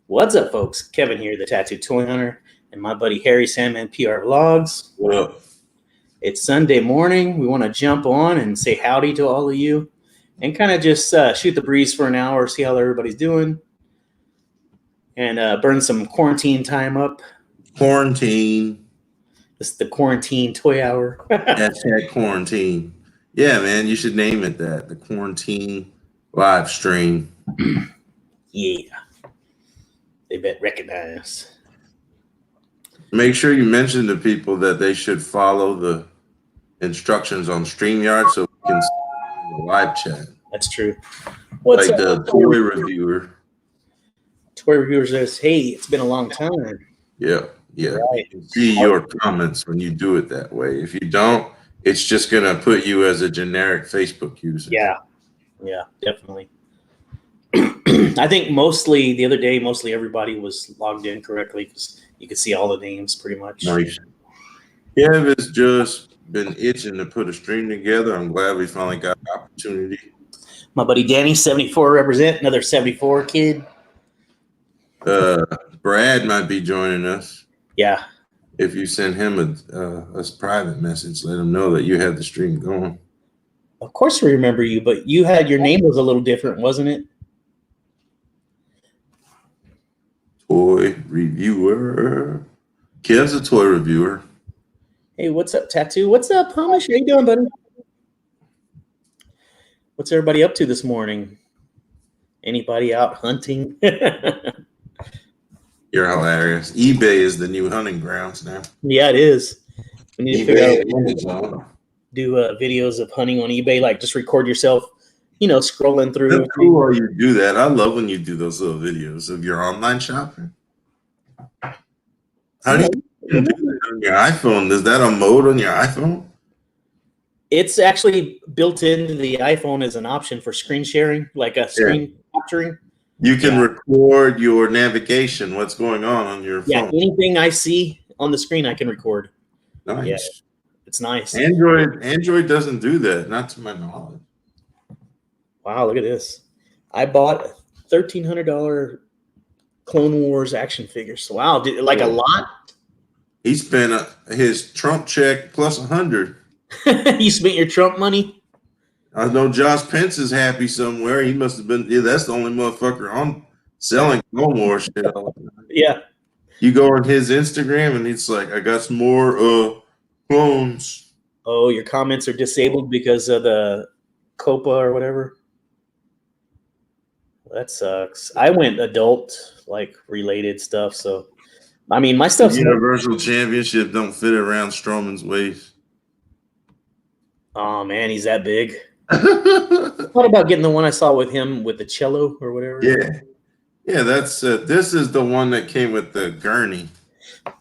What's up, folks? Kevin here, the Tattoo Toy Hunter, and my buddy Harry Sandman PR Vlogs. What up? It's Sunday morning. We want to jump on and say howdy to all of you and kind of just shoot the breeze for an hour, see how everybody's doing, and burn some quarantine time up. Quarantine. This is the quarantine toy hour. Hashtag quarantine. Yeah, man, you should name it that. The quarantine live stream. Yeah. They bet recognize. Make sure you mention to people that they should follow the instructions on StreamYard so we can see the live chat. That's true. What's like up? The toy reviewer. Toy reviewer says, hey, it's been a long time. Yeah. Right. You can see your comments when you do it that way. If you don't, it's just going to put you as a generic Facebook user. Yeah, definitely. I think mostly everybody was logged in correctly because you could see all the names pretty much. Nice. Kev has just been itching to put a stream together. I'm glad we finally got the opportunity. My buddy Danny, 74 represent, another 74 kid. Brad might be joining us. Yeah. If you send him a private message, let him know that you had the stream going. Of course we remember you, but your name was a little different, wasn't it? Toy reviewer. Kev's a toy reviewer. Hey, what's up, Tattoo? What's up, Hamish? How you doing, buddy? What's everybody up to this morning? Anybody out hunting? You're hilarious. eBay is the new hunting grounds now. Yeah, it is. We need to figure out do videos of hunting on eBay, like just record yourself, scrolling through. That's cool how you do that. I love when you do those little videos of your online shopping. How do you do that on your iPhone? Is that a mode on your iPhone? It's actually built into the iPhone as an option for screen sharing, like a screen capturing. You can record your navigation, what's going on your phone. Yeah, anything I see on the screen, I can record. Nice. Yeah, it's nice. Android doesn't do that, not to my knowledge. Wow, look at this. I bought a $1,300 Clone Wars action figure. So, wow, a lot? He spent his Trump check plus 100. You spent your Trump money? I know Josh Pence is happy somewhere. He must have been. Yeah, that's the only motherfucker on selling Clone Wars shit. Yeah. You go on his Instagram and it's like, I got some more clones. Oh, your comments are disabled because of the COPA or whatever. That sucks. I went adult, related stuff. So, I mean, my stuff's the Universal Championship don't fit around Strowman's waist. Oh man, he's that big. What about getting the one I saw with him with the cello or whatever? Yeah. That's this is the one that came with the gurney.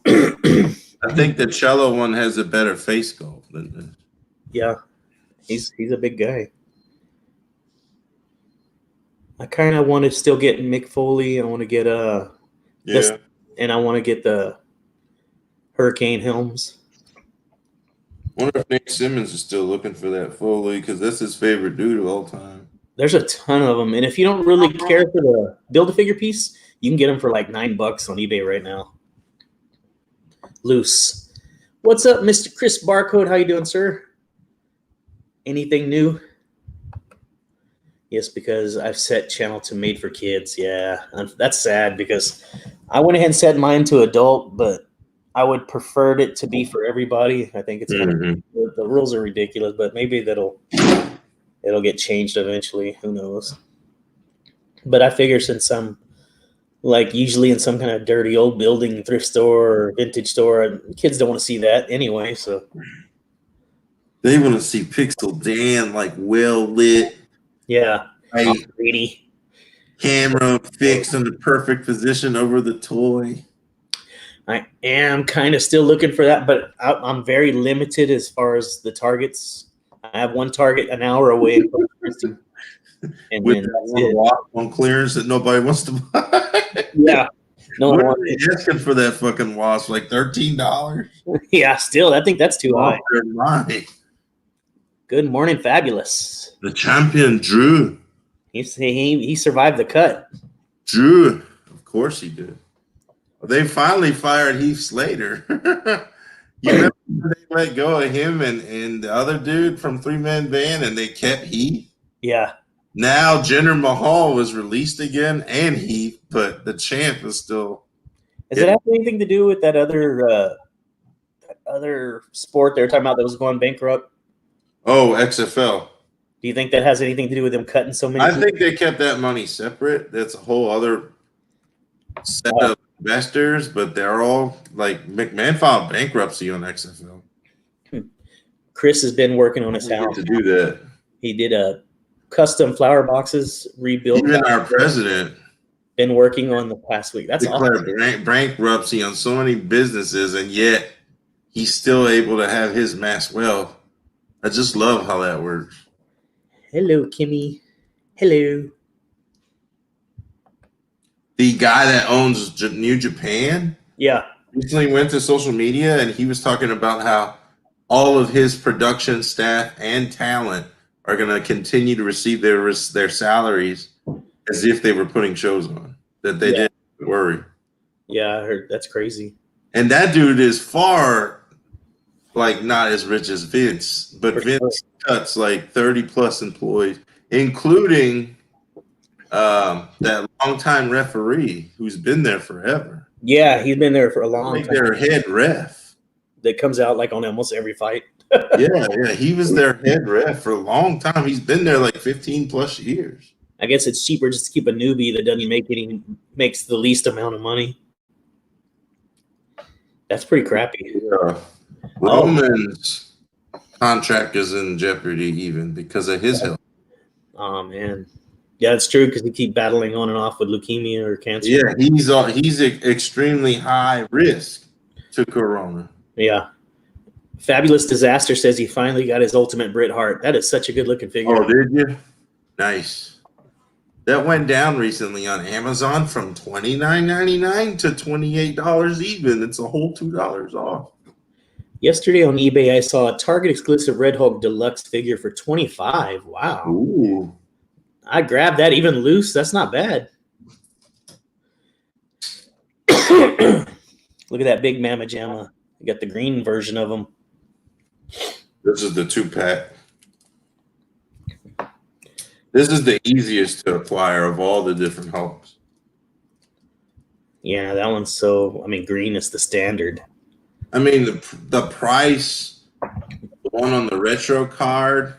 I think the cello one has a better face sculpt than this. Yeah, he's a big guy. I kind of want to still get Mick Foley. I want to get and I want to get the Hurricane Helms. I wonder if Nick Simmons is still looking for that Foley because that's his favorite dude of all time. There's a ton of them, and if you don't really care for the Build-A-Figure piece, you can get them for like $9 on eBay right now. Loose. What's up, Mr. Chris Barcode? How you doing, sir? Anything new? Yes, because I've set channel to made for kids. Yeah, that's sad because I went ahead and set mine to adult, but I would prefer it to be for everybody. I think it's kind of, the rules are ridiculous, but maybe it'll get changed eventually. Who knows? But I figure since I'm usually in some kind of dirty old building, thrift store or vintage store, kids don't want to see that anyway. So they want to see Pixel Dan well lit. Yeah, right. Pretty. Camera fixed in the perfect position over the toy. I am kind of still looking for that, but I'm very limited as far as the targets. I have one target an hour away. And with that on clearance that nobody wants to buy. Yeah. No one wants it. Asking for that fucking wasp, like $13. Yeah, still, I think that's too high. Good morning, Fabulous. The champion Drew. He survived the cut. Drew, of course he did. They finally fired Heath Slater. You remember they let go of him and the other dude from Three Man Band, and they kept Heath? Yeah. Now Jinder Mahal was released again, and Heath, but the champ is still. Does it have anything to do with that other sport they were talking about that was going bankrupt? Oh, XFL. Do you think that has anything to do with them cutting so many? I think they kept that money separate. That's a whole other set of investors, but they're all like McMahon filed bankruptcy on XFL. Chris has been working on his house to do that. He did a custom flower boxes rebuilt. Even our president been working on the past week. That's declared bankruptcy on so many businesses, and yet he's still able to have his mass wealth. I just love how that works. Hello, Kimmy. Hello. The guy that owns New Japan, recently went to social media, and he was talking about how all of his production staff and talent are going to continue to receive their salaries as if they were putting shows on, that they didn't worry. Yeah, I heard. That's crazy. And that dude is far, like, not as rich as Vince, but Vince cuts like 30 plus employees, including that longtime referee who's been there forever. Yeah, he's been there for a long time. Their head ref. That comes out like on almost every fight. yeah, he was their head ref for a long time. He's been there like 15 plus years. I guess it's cheaper just to keep a newbie that doesn't makes the least amount of money. That's pretty crappy. Yeah. Roman's contract is in jeopardy even because of his health. Oh man. Yeah, it's true because he keep battling on and off with leukemia or cancer. Yeah, he's extremely high risk to corona. Yeah. Fabulous Disaster says he finally got his ultimate Bret Hart. That is such a good looking figure. Oh, did you? Nice. That went down recently on Amazon from $29.99 to $28 even. It's a whole $2 off. Yesterday on eBay, I saw a Target exclusive Red Hulk deluxe figure for $25. Wow. Ooh. I grabbed that even loose. That's not bad. Look at that big Mamma Jamma. You got the green version of them. This is the 2-pack. This is the easiest to acquire of all the different Hulks. Yeah, that one's so. I mean, green is the standard. I mean, the price, the one on the retro card,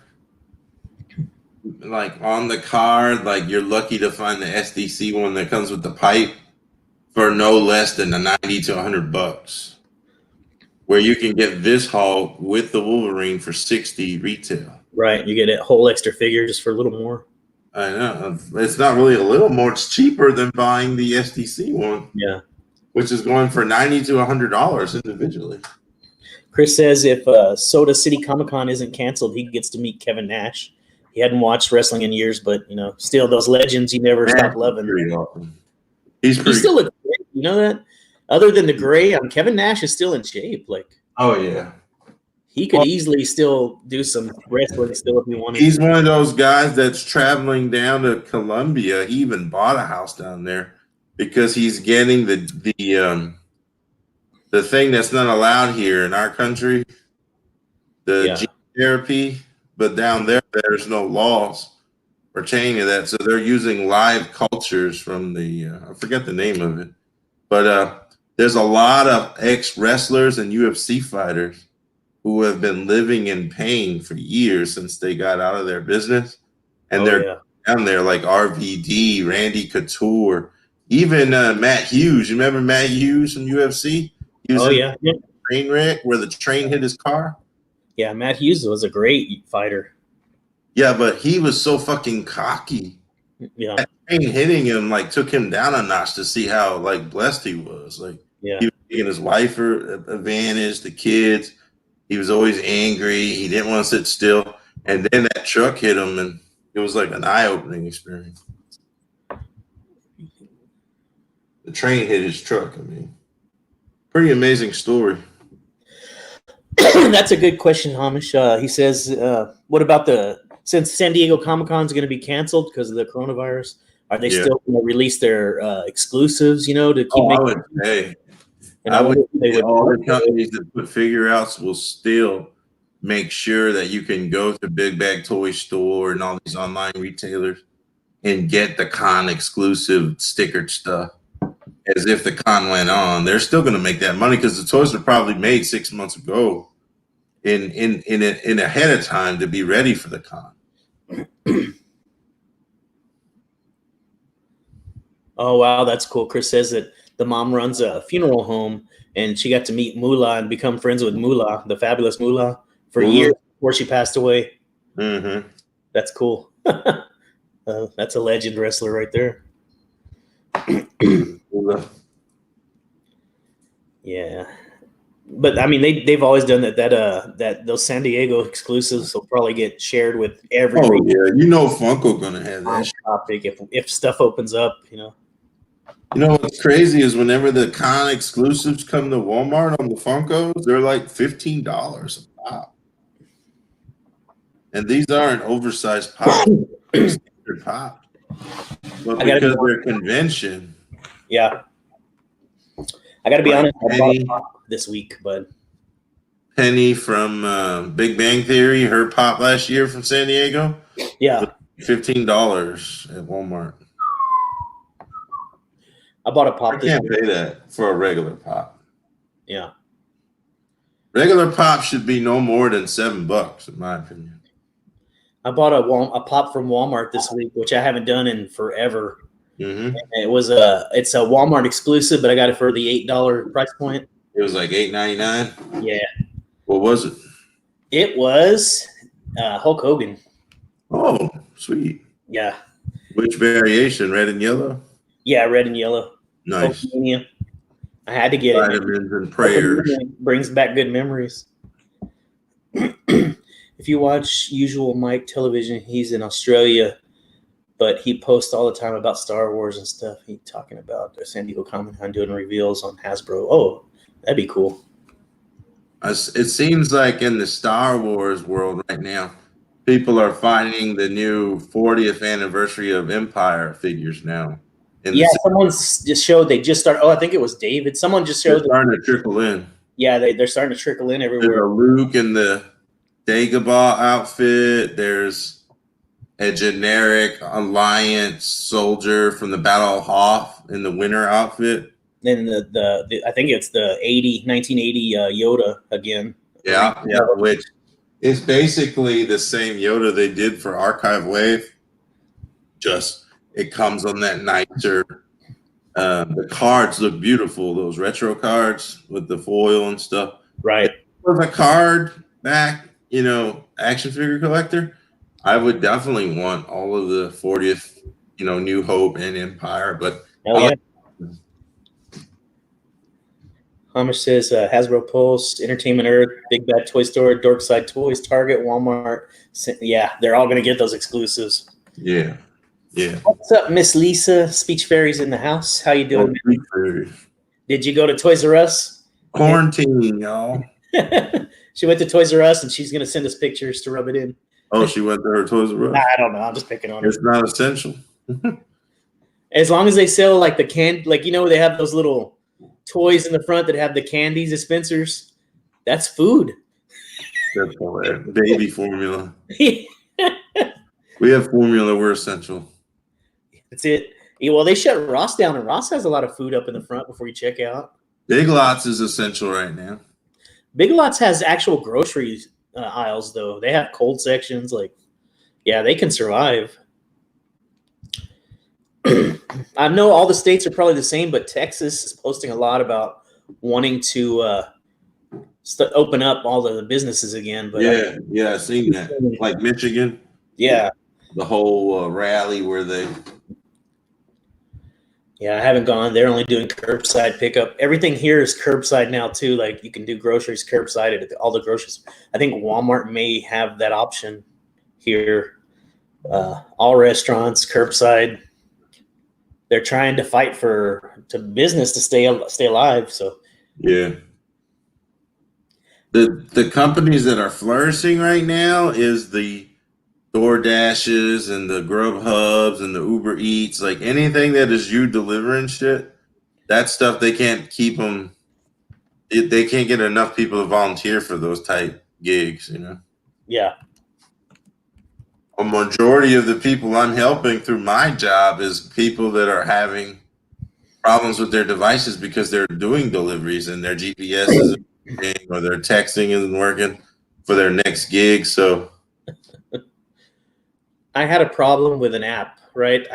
like on the card, like you're lucky to find the SDC one that comes with the pipe for no less than $90 to $100. Where you can get this Hulk with the Wolverine for $60 retail. Right, you get a whole extra figure just for a little more. I know. It's not really a little more. It's cheaper than buying the SDC one. Yeah. Which is going for $90 to $100 individually. Chris says if Soda City Comic-Con isn't canceled, he gets to meet Kevin Nash. He hadn't watched wrestling in years, but, still those legends you never stop loving. Awesome. He still looks great. You know that? Other than the gray, Kevin Nash is still in shape. Oh, yeah. He could easily still do some wrestling still if he wanted. He's one of those guys that's traveling down to Colombia. He even bought a house down there because he's getting the thing that's not allowed here in our country, the gene therapy. But down there's no laws pertaining to that. So they're using live cultures from I forget the name of it. But there's a lot of ex-wrestlers and UFC fighters who have been living in pain for years since they got out of their business. And they're down there like RVD, Randy Couture, even Matt Hughes. You remember Matt Hughes from UFC? He was in a train wreck where the train hit his car. Yeah, Matt Hughes was a great fighter. Yeah, but he was so fucking cocky. Yeah. That train hitting him took him down a notch to see how blessed he was. He was taking his wife for advantage, the kids. He was always angry. He didn't want to sit still. And then that truck hit him, and it was like an eye-opening experience. The train hit his truck. Pretty amazing story. That's a good question, Hamish. He says, what about since San Diego Comic-Con is going to be canceled because of the coronavirus, Are they still going to release their exclusives? To keep I making. would say. And I wonder if they would. All the companies that put figure outs will still make sure that you can go to Big Bag Toy Store and all these online retailers and get the con exclusive stickered stuff as if the con went on. They're still going to make that money because the toys were probably made 6 months ago in ahead of time to be ready for the con. Oh, wow, that's cool. Chris says that the mom runs a funeral home, and she got to meet Moolah and become friends with Moolah, the fabulous Moolah, for years before she passed away. Mm-hmm. That's cool. That's a legend wrestler right there. Yeah. But I mean, they've always done that. That those San Diego exclusives will probably get shared with every. Oh yeah, Funko gonna have that topic if stuff opens up. What's crazy is whenever the con exclusives come to Walmart on the Funkos, they're like $15 a pop, and these aren't oversized pops, standard pop. But because they're convention, yeah. I got to be honest. I bought a pop this week, but Penny from Big Bang Theory, her pop last year from San Diego, $15 at Walmart. I bought a pop. I can't pay that for a regular pop. Yeah, regular pop should be no more than $7, in my opinion. I bought a pop from Walmart this week, which I haven't done in forever. Mm-hmm. It's a Walmart exclusive, but I got it for the $8 price point. It was like $8.99. Yeah. What was it? It was Hulk Hogan. Oh, sweet. Yeah. Which variation? Red and yellow? Yeah, red and yellow. Nice. Hulkamania. I had to get it. Vitamins and prayers. Brings back good memories. If you watch Usual Mike television, he's in Australia, but he posts all the time about Star Wars and stuff. He's talking about San Diego Comic-Con doing reveals on Hasbro. Oh, that'd be cool. It seems like in the Star Wars world right now, people are finding the new 40th anniversary of Empire figures now. Someone's just showed. They just started. Oh, I think it was David. Someone just showed. They're starting to trickle in. Yeah, they're starting to trickle in everywhere. There's a Luke in the Dagobah outfit. There's a generic Alliance soldier from the Battle of Hoth in the winter outfit. Then the I think it's the 1980 Yoda again. Yeah, which is basically the same Yoda they did for Archive Wave. Just it comes on that nicer. The cards look beautiful. Those retro cards with the foil and stuff. Right. For the card back, action figure collector, I would definitely want all of the 40th, New Hope and Empire. But Hamish says Hasbro Pulse, Entertainment Earth, Big Bad Toy Store, Dorkside Toys, Target, Walmart. Yeah, they're all going to get those exclusives. Yeah. Yeah. What's up, Miss Lisa? Speech Fairy's in the house. How you doing? Did you go to Toys R Us? Quarantine, y'all. She went to Toys R Us, and she's going to send us pictures to rub it in. Oh, she went to her Toys R Us? I don't know. I'm just picking on her. It's not essential. As long as they sell like the they have those little toys in the front that have the candy dispensers. That's food. That's all that. Baby formula. We have formula. We're essential. That's it. Yeah, well, they shut Ross down, and Ross has a lot of food up in the front before you check out. Big Lots is essential right now. Big Lots has actual grocery aisles, though. They have cold sections. They can survive. I know all the states are probably the same, but Texas is posting a lot about wanting to open up all the businesses again. But I've seen that. Like Michigan. Yeah. The whole rally where they. Yeah, I haven't gone. They're only doing curbside pickup. Everything here is curbside now, too. Like, you can do groceries curbside at all the groceries. I think Walmart may have that option here. All restaurants, curbside. They're trying to fight to business to stay alive. So yeah, the companies that are flourishing right now is the DoorDashes and the Grubhubs and the Uber Eats, like anything that is you delivering shit, that stuff they can't keep them. They can't get enough people to volunteer for those type gigs, you know. Yeah. A majority of the people I'm helping through my job is people that are having problems with their devices because they're doing deliveries and their GPS isn't working or their texting isn't working for their next gig. So I had a problem with an app, right?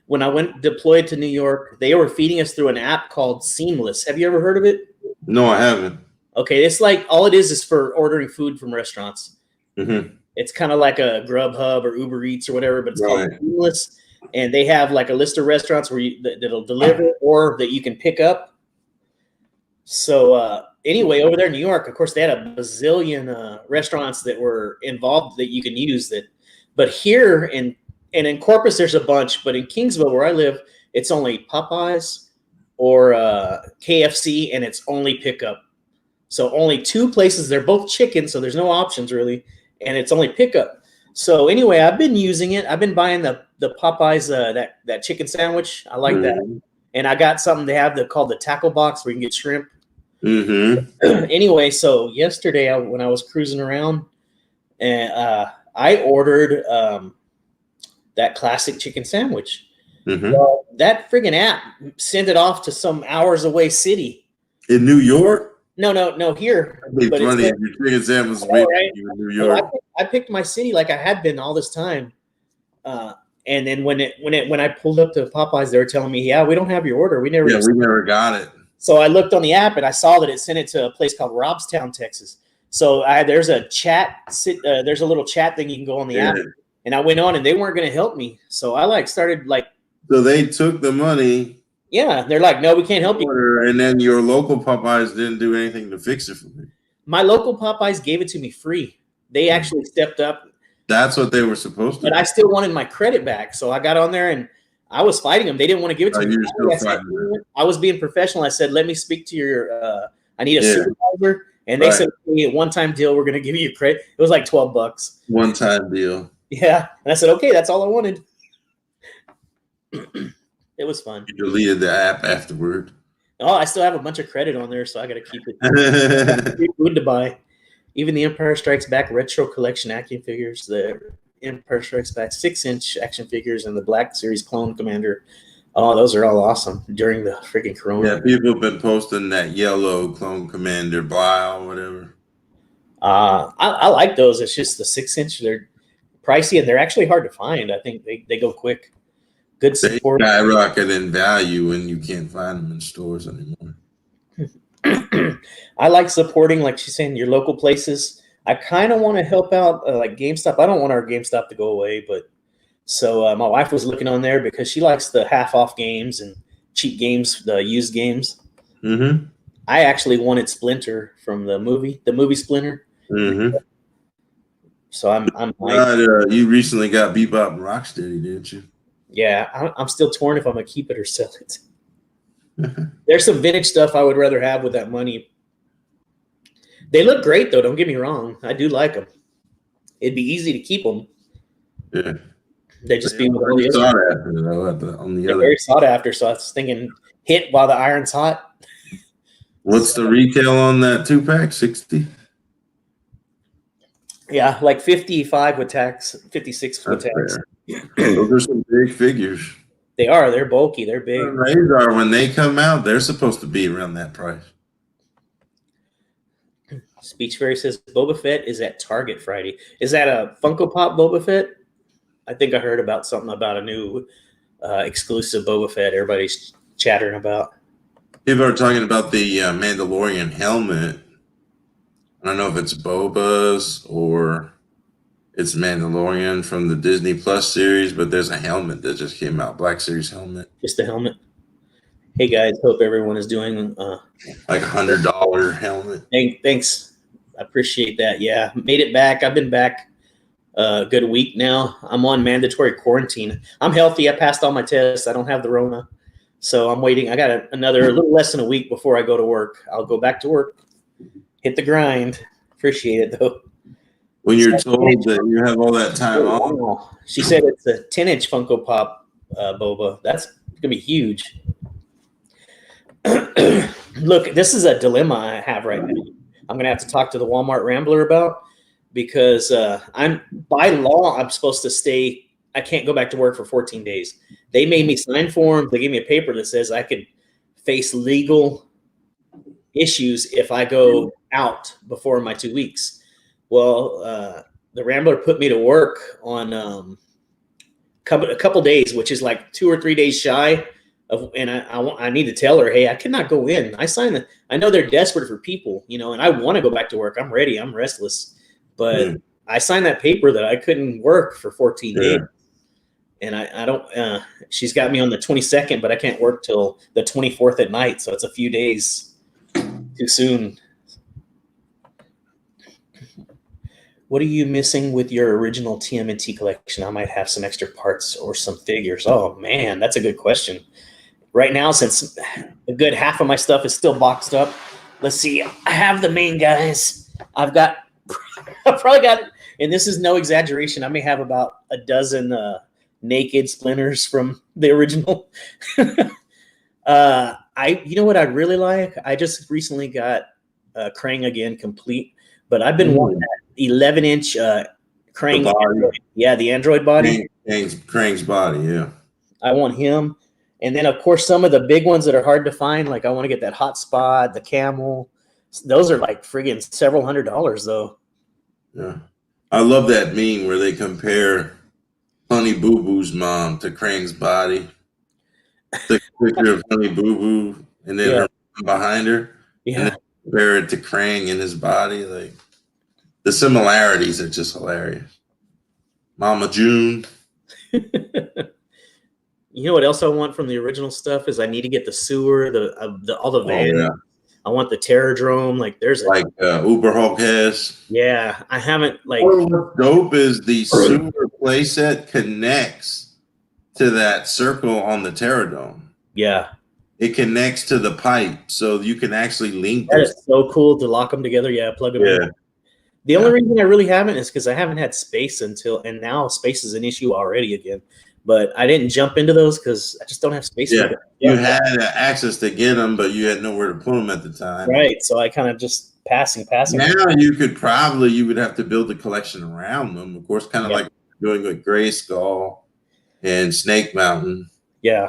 When I went deployed to New York, they were feeding us through an app called Seamless. Have you ever heard of it? no, I haven't. Okay, it's like all it is for ordering food from restaurants. Mm-hmm. It's kind of like a Grubhub or Uber Eats or whatever, but it's Right. called Seamless. And they have like a list of restaurants where that'll deliver or that you can pick up. So anyway, over there in New York, of course, they had a bazillion restaurants that were involved that you can use that. But here in Corpus, there's a bunch. But in Kingsville, where I live, it's only Popeyes or KFC, and it's only pickup. So only two places. They're both chicken, so there's no options really, and it's only pickup. So anyway, I've been using it. I've been buying the Popeyes that chicken sandwich. I like that, and I got something they have called the tackle box where you can get shrimp. Anyway, so yesterday when I was cruising around, and I ordered that classic chicken sandwich. Well, that friggin' app sent it off to some hours away city in New York. No, here. It'd be funny if your chicken sandwich was made in New York. I picked my city like I had been all this time, and then when I pulled up to Popeyes, they were telling me, "Yeah, we don't have your order. We never got it." So I looked on the app and I saw that it sent it to a place called Robstown, Texas. So there's a chat. There's a little chat thing you can go on the app, and I went on and they weren't going to help me. So I started. So they took the money. Yeah, they're like, no, we can't help you. And then your local Popeyes didn't do anything to fix it for me. My local Popeyes gave it to me free. They actually stepped up. That's what they were supposed to. But I still wanted my credit back, so I got on there and I was fighting them. They didn't want to give it to me. I was being professional. I said, "Let me speak to your. I need a supervisor." And they said, "Hey, one-time deal. We're going to give you credit." It was like $12. One-time deal. Yeah, and I said, "Okay, that's all I wanted." It was fun. You deleted the app afterward. Oh, I still have a bunch of credit on there, so I got to keep it. Free food to buy. Even the Empire Strikes Back Retro Collection action figures, the Empire Strikes Back 6-inch action figures, and the Black Series Clone Commander. Oh, those are all awesome during the freaking Corona. Yeah, people have been posting that yellow Clone Commander, blah, whatever. I like those. It's just the 6-inch. They're pricey, and they're actually hard to find. I think they go quick. Good support. They skyrocket in value when you can't find them in stores anymore. I like supporting, like she's saying, your local places. I kind of want to help out like GameStop. I don't want our GameStop to go away, but so my wife was looking on there because she likes the half-off games and cheap games, the used games. Mm-hmm. I actually wanted Splinter from the movie Splinter. Mm-hmm. So I'm you recently got Bebop and Rocksteady, didn't you? Yeah, I'm still torn if I'm gonna keep it or sell it. There's some vintage stuff I would rather have with that money. They look great though. Don't get me wrong. I do like them. It'd be easy to keep them. Yeah. They just be with all the other. They're very sought after. So I was thinking, hit while the iron's hot. What's the retail on that 2-pack? 60. Yeah, like 55 with tax, 56 with tax. Those are some big figures. They are. They're bulky. They're big. Radar, when they come out, they're supposed to be around that price. Speech Fairy says Boba Fett is at Target Friday. Is that a Funko Pop Boba Fett? I think I heard about something about a new exclusive Boba Fett everybody's chattering about. People are talking about the Mandalorian helmet. I don't know if it's Boba's or it's Mandalorian from the Disney Plus series, but there's a helmet that just came out, Black Series helmet. Just a helmet. Hey guys, hope everyone is doing like $100 helmet. Thanks, I appreciate that. Yeah, made it back. I've been back a good week now. I'm on mandatory quarantine. I'm healthy. I passed all my tests. I don't have the Rona, so I'm waiting. I got a little less than a week before I go to work. I'll go back to work. Hit the grind. Appreciate it though. when you're told that you have all that time off. Wow. She said it's a 10-inch Funko Pop boba. That's gonna be huge. Look, this is a dilemma I have right now. I'm gonna have to talk to the Walmart Rambler about, because I'm by law I'm supposed to stay. I can't go back to work for 14 days. They made me sign forms. They gave me a paper that says I could face legal issues if I go out before my 2 weeks. Well, the Rambler put me to work on a couple days, which is like 2 or 3 days shy of, and I need to tell her, hey, I cannot go in. I know they're desperate for people, and I want to go back to work. I'm ready. I'm restless, but I signed that paper that I couldn't work for 14 days. And I don't, she's got me on the 22nd, but I can't work till the 24th at night. So it's a few days too soon. What are you missing with your original TMNT collection? I might have some extra parts or some figures. Oh man, that's a good question. Right now, since a good half of my stuff is still boxed up, let's see. I have the main guys. I've probably got, and this is no exaggeration, I may have about a dozen naked splinters from the original. You know what I really like? I just recently got Krang again complete, but I've been wanting that 11-inch Krang. The Android body. Krang's body, yeah. I want him. And then, of course, some of the big ones that are hard to find, like I want to get that Hotspot, the Camel. Those are like friggin' several $100s, though. Yeah. I love that meme where they compare Honey Boo Boo's mom to Krang's body. The picture of Honey Boo Boo and then her mom behind her. Yeah. And then compare it to Krang in his body. Like, the similarities are just hilarious. Mama June. You know what else I want from the original stuff is I need to get the sewer, all the vans. Oh, yeah. I want the Terradrome. Like there's like Uber Hulk has. Yeah, I haven't like. What's dope is the sewer playset connects to that circle on the Terradrome. Yeah, it connects to the pipe, so you can actually link. That is so cool to lock them together. Yeah, plug them in. The only reason I really haven't is because I haven't had space and now space is an issue already again. But I didn't jump into those because I just don't have space. Yeah, you had access to get them, but you had nowhere to put them at the time. Right, so I kind of just passing. Now you would have to build a collection around them, of course, kind of like doing with Grayskull and Snake Mountain. Yeah.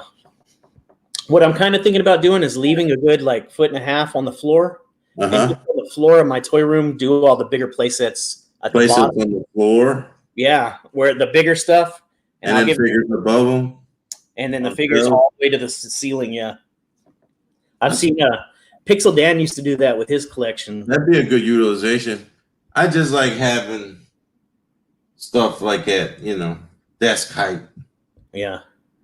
What I'm kind of thinking about doing is leaving a good 1.5 feet on the floor. And just on the floor of my toy room, do all the bigger play sets at the bottom. On the floor? Yeah, where the bigger stuff. And then figures above them? And then the figures all the way to the ceiling, yeah. I've seen Pixel Dan used to do that with his collection. That'd be a good utilization. I just like having stuff like that, desk height. Yeah.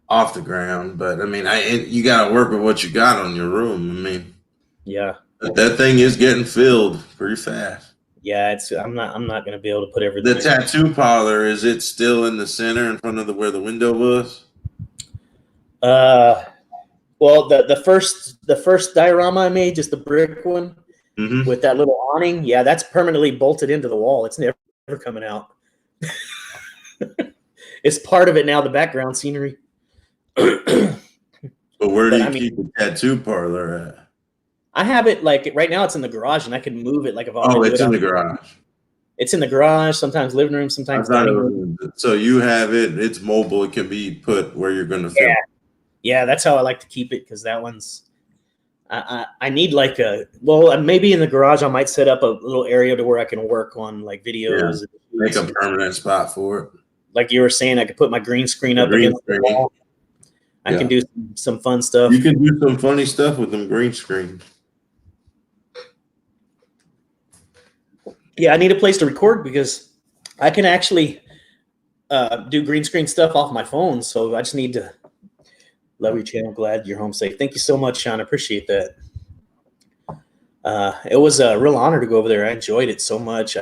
Off the ground. But, I mean, you got to work with what you got on your room. I mean. Yeah. That thing is getting filled pretty fast. Yeah, I'm not going to be able to put everything. The tattoo parlor, is it still in the center in front of where the window was? Well, the first diorama I made, just the brick one with that little awning, yeah, that's permanently bolted into the wall. It's never coming out. It's part of it now, the background scenery. But where do you keep the tattoo parlor at? I have it right now. It's in the garage, and I can move it it's in the garage. It's in the garage. Sometimes living room. Sometimes dining room. So you have it. It's mobile. It can be put where you're going to film. Yeah. That's how I like to keep it because that one's. I need maybe in the garage I might set up a little area to where I can work on videos. Yeah. Make a permanent spot for it. Like you were saying, I could put my green screen up against the wall. I can do some fun stuff. You can do some funny stuff with them green screens. Yeah, I need a place to record because I can actually do green screen stuff off my phone. So I just need to love your channel. Glad you're home safe. Thank you so much, Sean. I appreciate that. It was a real honor to go over there. I enjoyed it so much.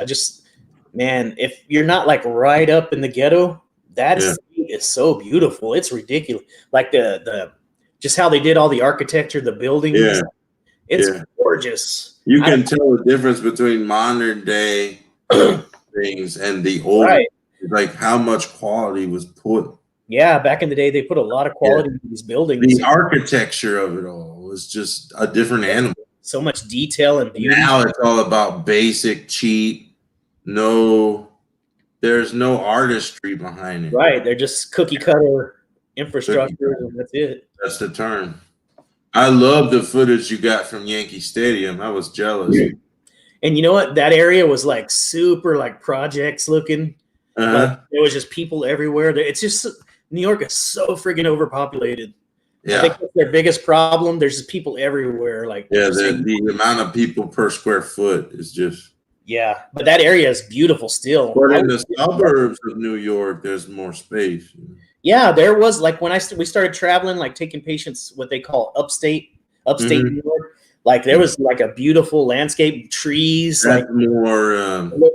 If you're not right up in the ghetto, that is so beautiful. It's ridiculous. Like the just how they did all the architecture, the buildings. Yeah. It's gorgeous. You can tell the difference between modern day things and the older, like how much quality was put. Yeah, back in the day, they put a lot of quality into these buildings. The architecture of it all was just a different animal. So much detail and beauty. Now it's all about basic, cheap. There's no artistry behind it. Right, they're just cookie cutter infrastructure, and that's it. That's the term. I love the footage you got from Yankee Stadium. I was jealous. And you know what? That area was like super like projects looking. Like, there was just people everywhere. It's just New York is so freaking overpopulated. Yeah. I think that's their biggest problem. There's just people everywhere. Like the amount of people per square foot is just. Yeah, but that area is beautiful still. But in the suburbs of New York, there's more space. Yeah, there was like when we started traveling, like taking patients what they call upstate New York. Like there was like a beautiful landscape, trees, that's like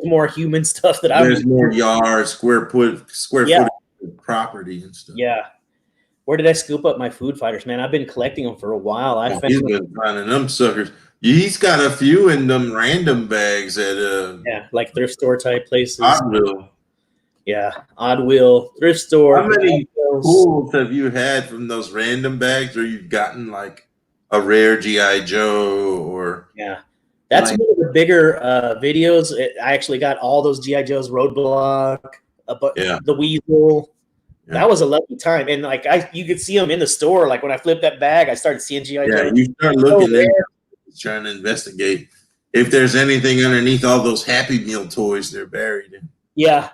more human stuff that there's more yards, square foot of property and stuff. Yeah. Where did I scoop up my food fighters, man? I've been collecting them for a while. He's been finding them suckers. He's got a few in them random bags at like thrift store type places. Oddwill. Yeah, Oddwill, thrift store. How many pulls have you had from those random bags where you've gotten like a rare G.I. Joe or that's one of the bigger videos. I actually got all those G.I. Joes, Roadblock, the Weasel. Yeah. That was a lucky time, and like you could see them in the store. Like when I flipped that bag, I started seeing G.I. Joe. Yeah, you start looking at trying to investigate if there's anything underneath all those Happy Meal toys they're buried in. Yeah.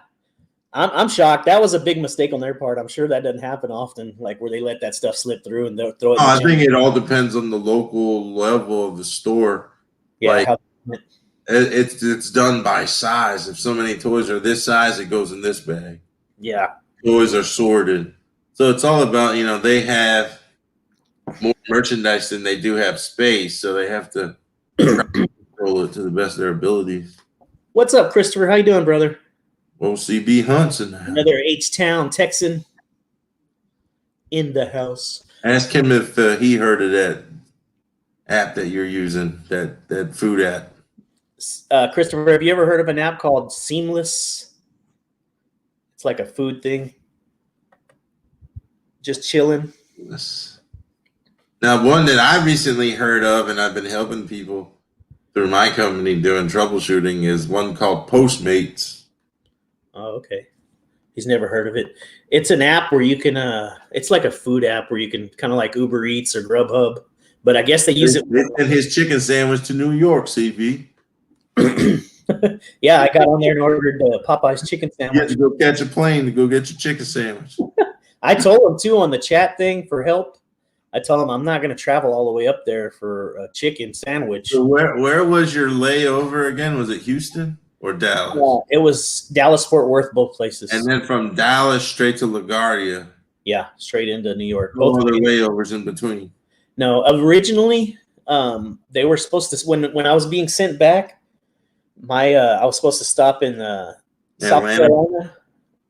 I'm shocked. That was a big mistake on their part. I'm sure that doesn't happen often, like where they let that stuff slip through and they'll throw it. I think it all depends on the local level of the store. Yeah, like, it's done by size. If so many toys are this size, it goes in this bag. Yeah, toys are sorted, so it's all about they have more merchandise than they do have space, so they have to control it to the best of their abilities. What's up, Christopher? How you doing, brother? OCB Hunt's in the house. Another H-Town Texan in the house. Ask him if he heard of that app that you're using, that food app. Christopher, have you ever heard of an app called Seamless? It's like a food thing. Just chilling. Yes. Now, one that I recently heard of, and I've been helping people through my company doing troubleshooting, is one called Postmates. Oh, okay. He's never heard of it. It's an app where you can it's like a food app where you can kind of like Uber Eats or Grubhub, but I guess they use it. And his chicken sandwich to New York, CV. Yeah, I got on there and ordered Popeye's chicken sandwich. You had to go catch a plane to go get your chicken sandwich. I told him too on the chat thing for help. I told him I'm not going to travel all the way up there for a chicken sandwich. So where was your layover again? Was it Houston? Or Dallas? It was Dallas, Fort Worth, both places. And then from Dallas straight to LaGuardia. Yeah, straight into New York. Both other layovers in between. No, originally they were supposed to. When I was being sent back, I was supposed to stop in South Carolina.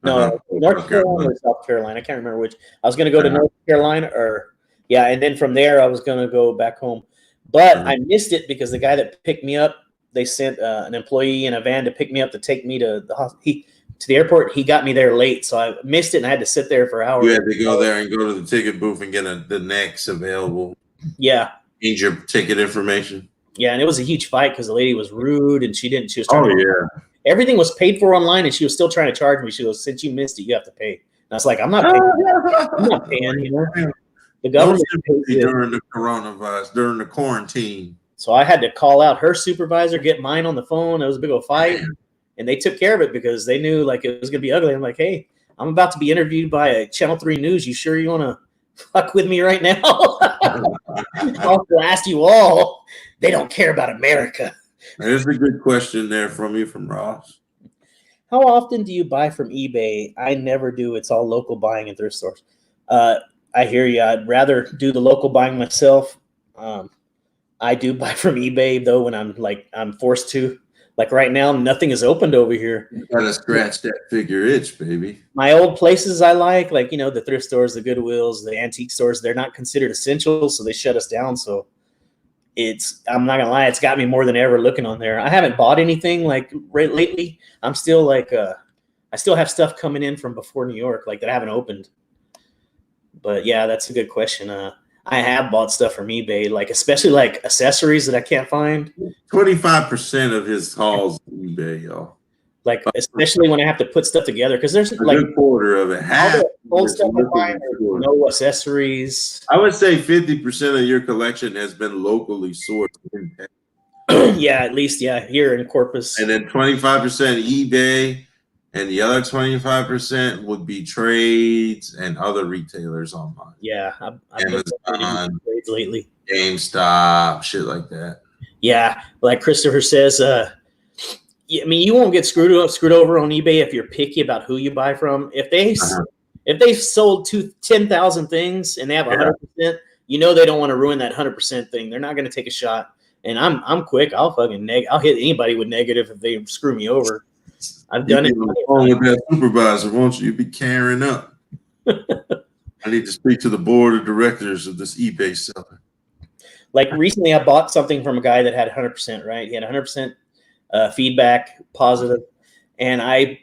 No, North Carolina or South Carolina. I can't remember which. I was going to go to North Carolina, and then from there I was going to go back home. But I missed it because the guy that picked me up. They sent an employee in a van to pick me up to take me to the airport. He got me there late, so I missed it and I had to sit there for hours. You had to go there and go to the ticket booth and get the next available. Yeah. Need your ticket information. Yeah, and it was a huge fight because the lady was rude and she was trying everything was paid for online and she was still trying to charge me. She goes, since you missed it, you have to pay. And I was like, I'm not paying. I'm not paying, The government during the coronavirus, during the quarantine. So I had to call out her supervisor, get mine on the phone. It was a big old fight, and they took care of it because they knew like it was going to be ugly. I'm like, hey, I'm about to be interviewed by a Channel 3 News. You sure you want to fuck with me right now? I'll blast you all. They don't care about America. There's a good question there from you from Ross. How often do you buy from eBay? I never do. It's all local buying in thrift stores. I hear you. I'd rather do the local buying myself. I do buy from eBay though when I'm forced to. Like right now, nothing is opened over here. You gotta scratch that figure itch, baby. My old places I like the thrift stores, the Goodwills, the antique stores, they're not considered essential, so they shut us down. So I'm not gonna lie, it's got me more than ever looking on there. I haven't bought anything like lately. I'm still like I still have stuff coming in from before New York, like that I haven't opened. But yeah, that's a good question. I have bought stuff from eBay, like especially like accessories that I can't find. 25% of his hauls eBay, y'all. Like especially when I have to put stuff together, because there's a like good quarter of it. Half all the old stuff I find, no accessories. I would say 50% of your collection has been locally sourced. Yeah, at least here in Corpus. And then 25% eBay, and the other 25% would be trades and other retailers online. Yeah, I've Amazon, trades lately. GameStop, shit like that. Yeah, like Christopher says, I mean, you won't get screwed over on eBay if you're picky about who you buy from. If they sold 10,000 things and they have 100%, you know they don't want to ruin that 100% thing. They're not going to take a shot. And I'm quick. I'll fucking I'll hit anybody with negative if they screw me over. I've done it. Along with that supervisor, won't you be carrying up? I need to speak to the board of directors of this eBay seller. Like recently, I bought something from a guy that had 100%. Right, he had 100% feedback, positive, and I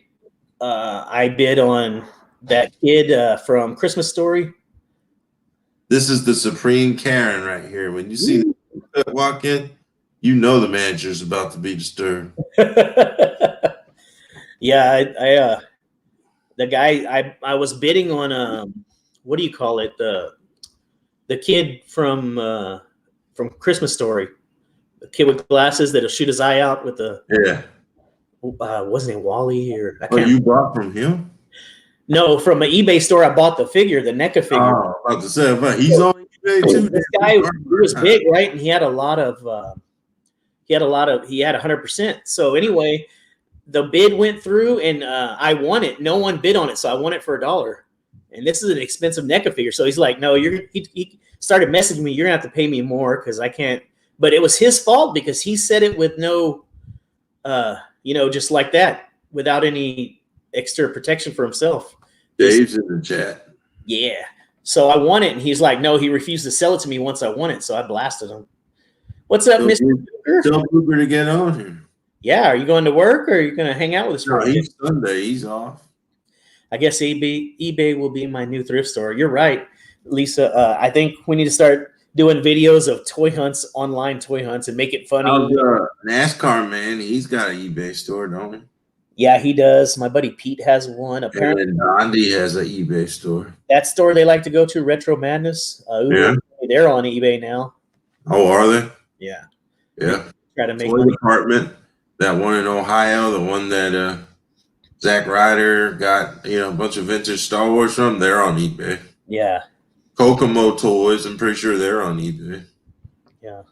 bid on that kid from Christmas Story. This is the supreme Karen right here. When you see walk in, you know the manager's about to be disturbed. Yeah, the guy I was bidding on what do you call it, the kid from Christmas Story, the kid with glasses that'll shoot his eye out with the wasn't it Wally or you bought from him? No, from an eBay store. I bought the figure, the NECA figure. Oh, I was about to say, but he's on eBay too. This guy was big, right? And he had a lot of he had 100%. So anyway, the bid went through and I won it. No one bid on it, so I won it for $1. And this is an expensive NECA figure. So he's like, no, he started messaging me, you're gonna have to pay me more because I can't. But it was his fault because he said it with no just like that, without any extra protection for himself. Dave's in the chat. Yeah. So I won it, and he's like, no, he refused to sell it to me once I won it. So I blasted him. What's up, Mr. Booker? Tell Booker to get on here. Yeah. Are you going to work or are you going to hang out with us? No, he's Sunday. He's off. I guess eBay will be my new thrift store. You're right, Lisa. I think we need to start doing videos of toy hunts, online toy hunts, and make it funny. NASCAR man, he's got an eBay store, don't he? Yeah, he does. My buddy Pete has one. Apparently, and Gandhi has an eBay store. That store they like to go to, Retro Madness. They're on eBay now. Oh, are they? Yeah. Yeah. Try to make Toy Department, that one in Ohio, the one that Zack Ryder got, a bunch of vintage Star Wars from. They're on eBay. Yeah. Kokomo Toys, I'm pretty sure they're on eBay. Yeah.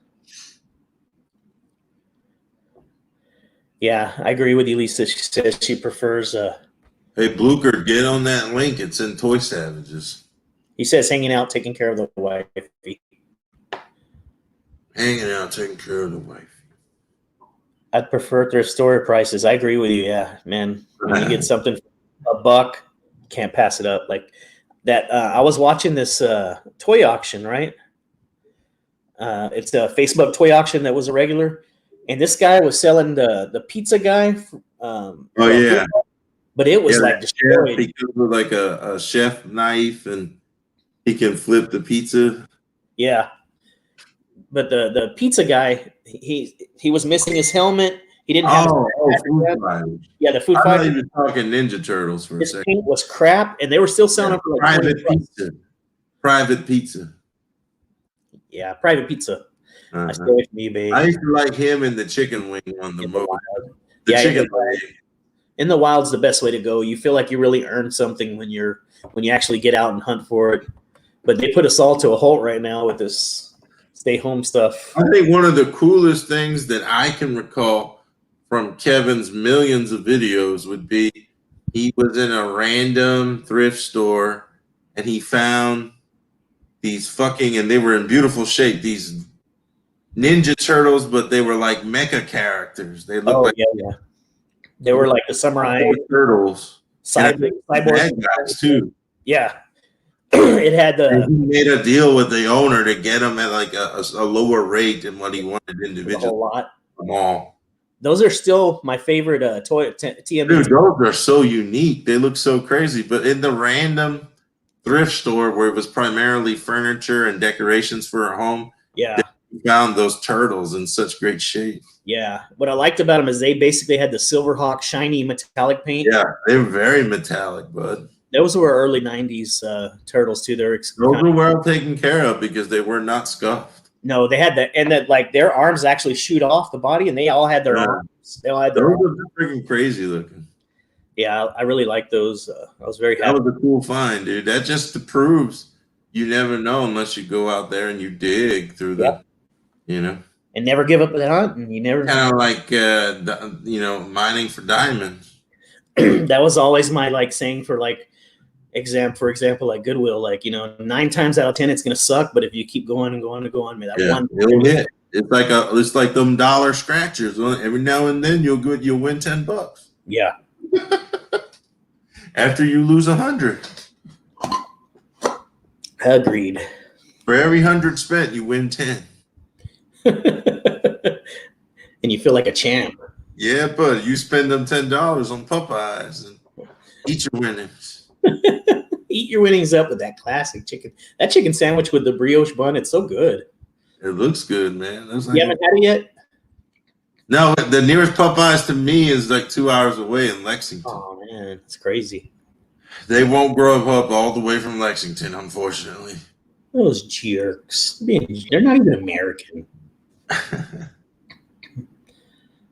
Yeah, I agree with you, Lisa. She says she prefers. Hey, Blucher, get on that link. It's in Toy Savages. He says hanging out, taking care of the wifey. Hanging out, taking care of the wife. I'd prefer thrift store prices. I agree with you. Yeah, man. When you get something for $1, you can't pass it up. Like that. I was watching this toy auction, right? It's a Facebook toy auction that was a regular. And this guy was selling the pizza guy. Yeah. But it was like destroyed. He comes with like a chef knife and he can flip the pizza. Yeah. But the pizza guy, he was missing his helmet. He didn't have food fighters. Yeah, the food fighter. I fighters. thought you were talking Ninja Turtles for a second. His paint was crap, and they were still selling it for like private pizza. Private pizza. Yeah, private pizza. I stay away from eBay. I used to like him and the chicken wing on the motor. Chicken wing. In the wild's the best way to go. You feel like you really earned something when you actually get out and hunt for it. But they put us all to a halt right now with this stay home stuff. I think one of the coolest things that I can recall from Kevin's millions of videos would be he was in a random thrift store and he found these and they were in beautiful shape, these Ninja Turtles, but they were like mecha characters. They looked yeah. They were like the samurai turtles. Cyborg guys too. Yeah. It had the. He made a deal with the owner to get him at like a lower rate than what he wanted individually. A whole lot. All. Those are still my favorite toy TMB. Dude, those are so unique. They look so crazy. But in the random thrift store where it was primarily furniture and decorations for a home, yeah, they found those turtles in such great shape. Yeah. What I liked about them is they basically had the Silverhawk shiny metallic paint. Yeah, they were very metallic, bud. Those were early 90s turtles, too. Those were well taken care of because they were not scuffed. No, they had and that like their arms actually shoot off the body, and they all had their arms. They all had their arms. Those were freaking crazy looking. Yeah, I really like those. I was very happy. That was a cool find, dude. That just proves you never know unless you go out there and you dig through the, and never give up the hunt. And you never kind of like mining for diamonds. That was always my like saying for like for example, like Goodwill, like 9 times out of 10 it's gonna suck, but if you keep going and going and going, that one it'll hit. It's like them dollar scratchers. Every now and then you'll win $10. Yeah. After you lose 100. Agreed. For every 100 spent, you win 10. And you feel like a champ. Yeah, but you spend them $10 on Popeyes and eat your winnings. Eat your winnings up with that classic chicken. That chicken sandwich with the brioche bun, it's so good. It looks good, man. You haven't had it yet? No, the nearest Popeyes to me is like 2 hours away in Lexington. Oh, man, it's crazy. They won't grow up all the way from Lexington, unfortunately. Those jerks. They're not even American.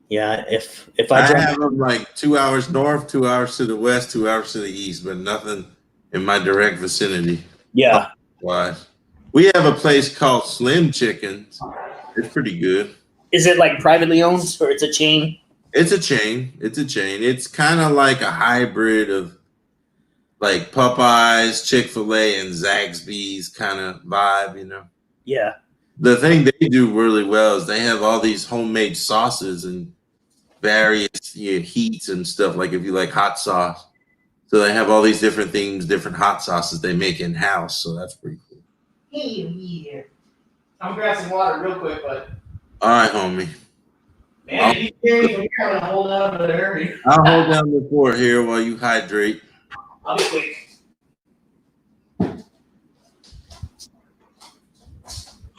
Yeah, if I have them like 2 hours north, 2 hours to the west, 2 hours to the east, but nothing in my direct vicinity. Yeah. Why? We have a place called Slim Chickens. It's pretty good. Is it like privately owned or it's a chain? It's a chain. It's kind of like a hybrid of like Popeyes, Chick-fil-A, and Zaxby's kind of vibe, Yeah. The thing they do really well is they have all these homemade sauces and various heats and stuff. Like if you like hot sauce, so they have all these different things, different hot sauces they make in house. So that's pretty cool. Hey, yeah. I'm gonna grab some water real quick, bud. All right, homie. Man, if you carry from here, I'm gonna hold down the area. I'll hold down the fort here while you hydrate. I'll be quick.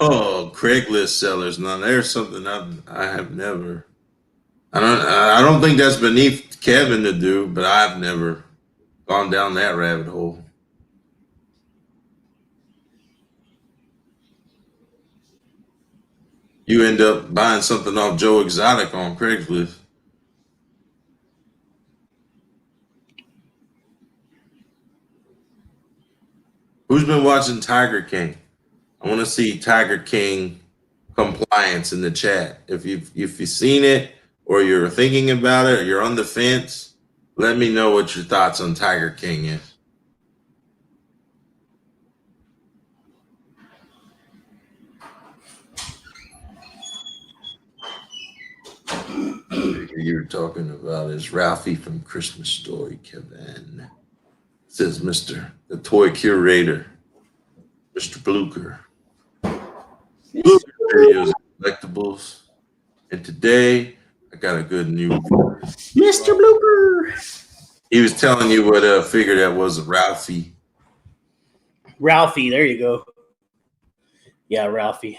Oh, Craigslist sellers. Now there's something I have never. I don't think that's beneath Kevin to do, but I've never gone down that rabbit hole. You end up buying something off Joe Exotic on Craigslist. Who's been watching Tiger King? I want to see Tiger King compliance in the chat. If you've seen it or you're thinking about it or you're on the fence, let me know what your thoughts on Tiger King is. You're talking about is Ralphie from Christmas Story, Kevin. Says the toy curator, Mr. Blucher. Blucher videos and collectibles. And today I got a good news. Mr. Blucher. He was telling you what figure that was, Ralphie. Ralphie, there you go. Yeah, Ralphie.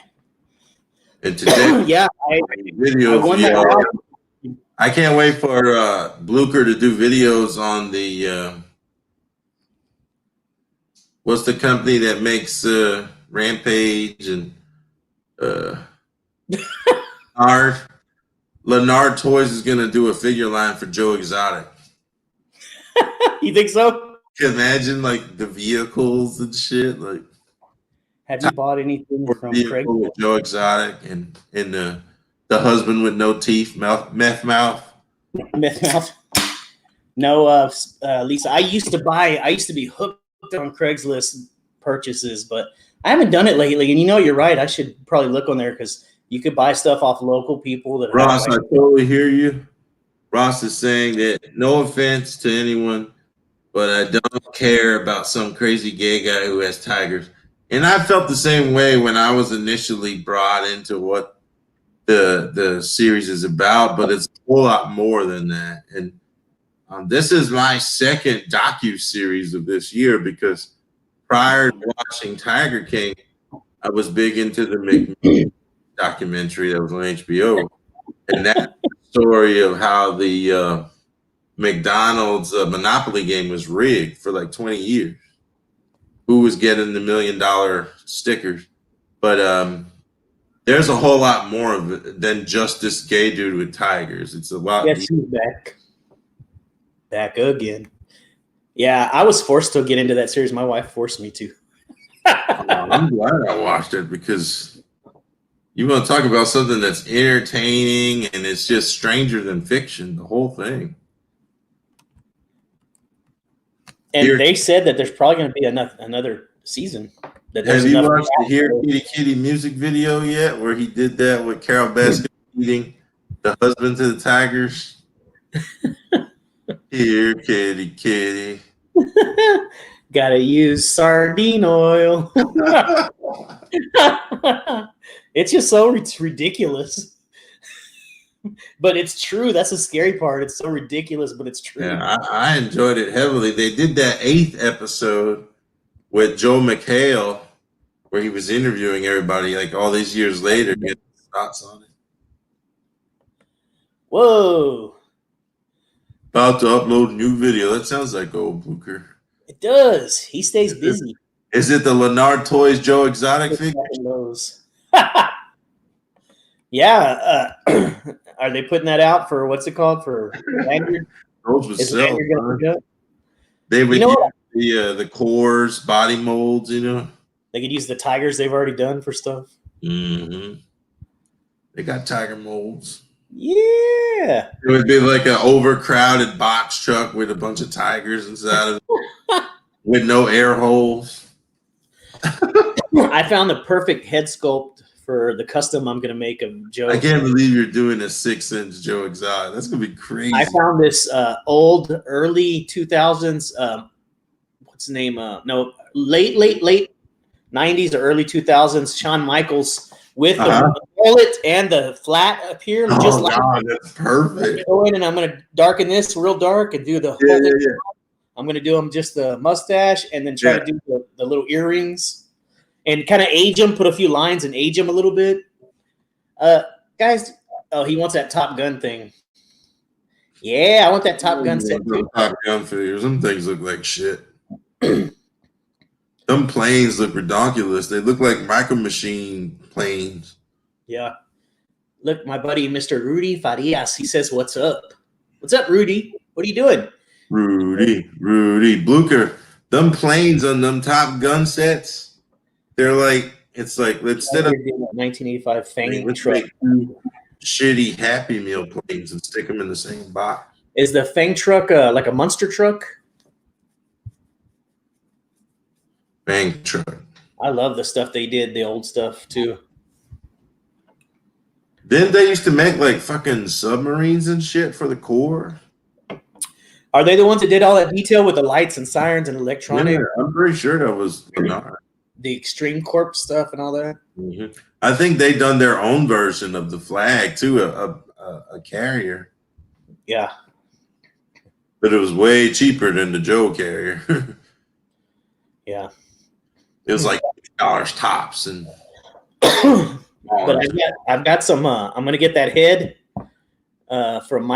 And today, yeah, I can't wait for Blucher to do videos on the what's the company that makes Rampage and Lennard Toys is gonna do a figure line for Joe Exotic. You think so? Imagine like the vehicles and shit. Like, have you bought anything from Craig? With Joe Exotic and the husband with no teeth, meth mouth. Meth mouth. No, Lisa. I used to be hooked on Craigslist purchases, but I haven't done it lately. And you're right. I should probably look on there because you could buy stuff off local people. That Ross, I totally hear you. Ross is saying that no offense to anyone but I don't care about some crazy gay guy who has tigers. And I felt the same way when I was initially brought into what the series is about, but it's a whole lot more than that. And this is my second docu-series of this year because prior to watching Tiger King, I was big into the McMahon documentary that was on HBO. And that's the story of how the McDonald's Monopoly game was rigged for like 20 years. Who was getting the $1 million stickers? But there's a whole lot more of it than just this gay dude with tigers. It's a lot. Yes, he's back again. Yeah, I was forced to get into that series. My wife forced me to. I'm glad I watched it because you want to talk about something that's entertaining and it's just stranger than fiction. The whole thing. And they said that there's probably going to be another season. Have you watched the Here Kitty Kitty music video yet, where he did that with Carol Baskin eating the husband to the tigers? Here, kitty, kitty. Gotta use sardine oil. It's just it's ridiculous. But it's true. That's the scary part. It's so ridiculous, but it's true. Yeah, I enjoyed it heavily. They did that 8th episode with Joe McHale, where he was interviewing everybody, like all these years later, getting thoughts on it. Whoa. About to upload a new video. That sounds like old Blucher. It does. He stays busy. Is it the Leonard Toys Joe Exotic figure? Yeah. Are they putting that out for what's it called? For Vanguard? Those would sell. They would use the cores, body molds, you know. They could use the tigers they've already done for stuff. Mm-hmm. They got tiger molds. Yeah. It would be like an overcrowded box truck with a bunch of tigers inside of it with no air holes. I found the perfect head sculpt for the custom I'm going to make of Joe. I can't believe you're doing a 6-inch Joe Exotic. That's going to be crazy. I found this old, early 2000s, what's the name? No, late 90s or early 2000s, Shawn Michaels with the bullet and the flat up here. Oh, God, that's perfect. Go in and I'm going to darken this real dark and do the whole thing. I'm going to do them just the mustache and then try to do the little earrings and kind of age them, put a few lines and age them a little bit. Guys, he wants that Top Gun thing. Yeah, I want that Top Gun set too. Top Gun figures. Them things look like shit. Them planes look ridiculous. They look like Micro Machine planes. Yeah. Look, my buddy, Mr. Rudy Farias, he says, "What's up? What's up, Rudy? What are you doing?" Rudy. Blucher. Them planes on them Top Gun sets, they're like, it's like, instead of 1985 Fang truck. Shitty Happy Meal planes and stick them in the same box. Is the Fang truck like a monster truck? Fang truck. I love the stuff they did, the old stuff too. Didn't they used to make like fucking submarines and shit for the Corps? Are they the ones that did all that detail with the lights and sirens and electronic? Yeah, I'm pretty sure that was the Extreme Corp stuff and all that. Mm-hmm. I think they done their own version of the flag too, a carrier. Yeah, but it was way cheaper than the Joe carrier. Yeah, it was like $8 tops, and but I've got some. I'm gonna get that head from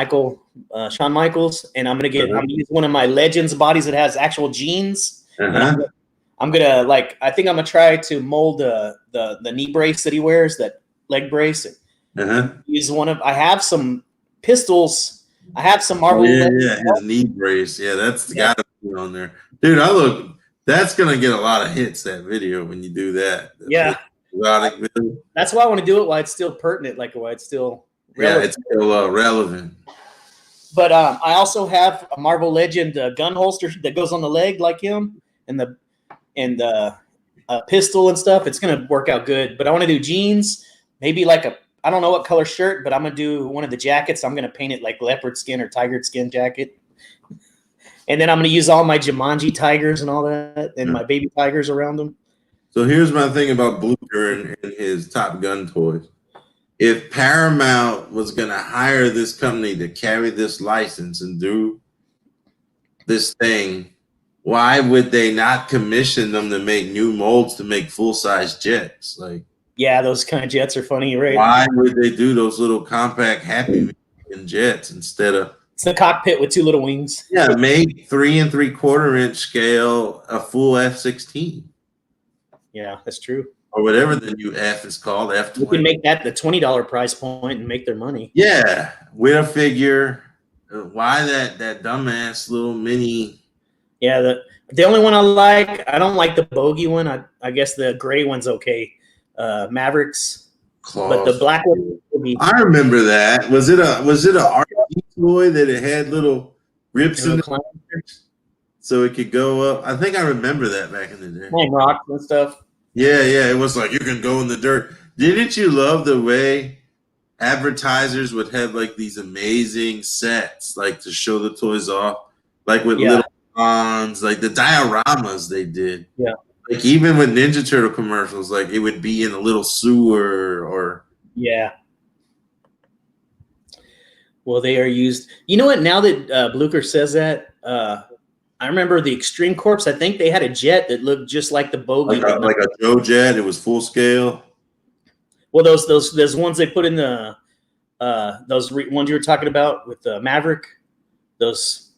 Shawn Michaels, and I'm gonna use one of my Legends bodies that has actual jeans. I'm gonna I think I'm gonna try to mold the knee brace that he wears, that leg brace. Use one of. I have some pistols. I have some Marvel. His knee brace. Yeah, that's gotta be on there, dude. That's gonna get a lot of hits. That video when you do that. That's why I want to do it while it's still pertinent, while it's still relevant. It's still relevant. But I also have a Marvel Legend gun holster that goes on the leg like him, and the pistol and stuff. It's gonna work out good. But I want to do jeans, maybe I don't know what color shirt, but I'm gonna do one of the jackets. I'm gonna paint it like leopard skin or tiger skin jacket. And then I'm going to use all my Jumanji tigers and all that, and my baby tigers around them. So here's my thing about Blucher and his Top Gun toys. If Paramount was going to hire this company to carry this license and do this thing, why would they not commission them to make new molds to make full-size jets? Like, yeah, those kind of jets are funny, right? Why would they do those little compact Happy Meal jets instead of? It's the cockpit with 2 little wings. Yeah, make 3 3/4 inch scale a full F-16. Yeah, that's true. Or whatever the new F is called, F-20. You can make that the $20 price point and make their money. Yeah, with a figure. Why that dumbass little mini? Yeah, the only one I don't like the bogey one. I guess the gray one's okay. Mavericks, Claws. But the black one would be. I remember that. Was it a RC toy that it had little rips in it so it could go up? I think I remember that back in the day. Playing rocks and stuff. Yeah, it was like you can go in the dirt. Didn't you love the way advertisers would have like these amazing sets, like to show the toys off, like with little ponds, like the dioramas they did. Yeah. Like even with Ninja Turtle commercials, like it would be in a little sewer or. Yeah. Well, they are used. You know what? Now that Blucher says that, I remember the Extreme Corps. I think they had a jet that looked just like the bogey, like a Joe jet. It was full scale. Well, those ones they put in the ones you were talking about with the Maverick, those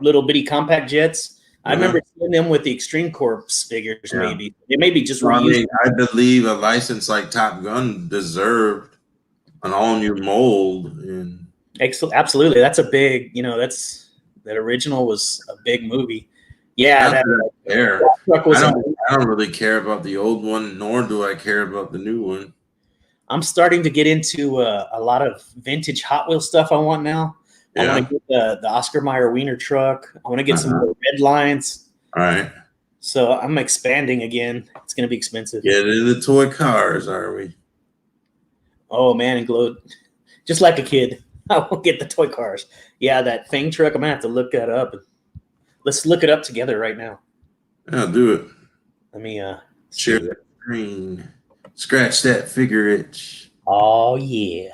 little bitty compact jets. I remember seeing them with the Extreme Corps figures. Yeah. Maybe they may be just. I mean, I believe a license like Top Gun deserved an all new mold. And absolutely, that's a big. That original was a big movie. Yeah, I don't really care about the old one, nor do I care about the new one. I'm starting to get into a lot of vintage Hot Wheels stuff I want now. Yeah. I want to get the Oscar Mayer Wiener truck. I want to get some red lines. All right. So I'm expanding again. It's going to be expensive. Get into the toy cars, are we? Oh, man, and glowed. Just like a kid. I will get the toy cars. Yeah, that Fang truck, I'm going to have to look that up. Let's look it up together right now. Yeah, do it. Let me share the screen. Scratch that figure itch. Oh, yeah.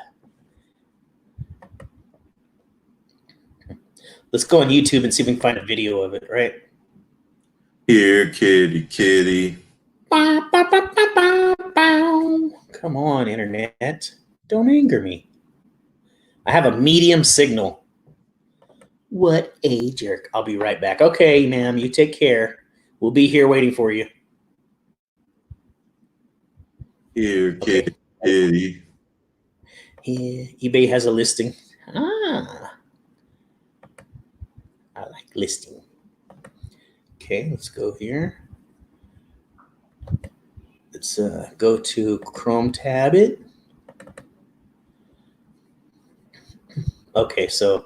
Let's go on YouTube and see if we can find a video of it, right? Here, kitty. Bow, bow, bow, bow, bow, bow. Come on, internet. Don't anger me. I have a medium signal. What a jerk. I'll be right back. Okay, ma'am, you take care. We'll be here waiting for you. Here, kitty. Yeah, eBay has a listing. I like listing. Okay, let's go here. Let's go to Chrome tab it. Okay, so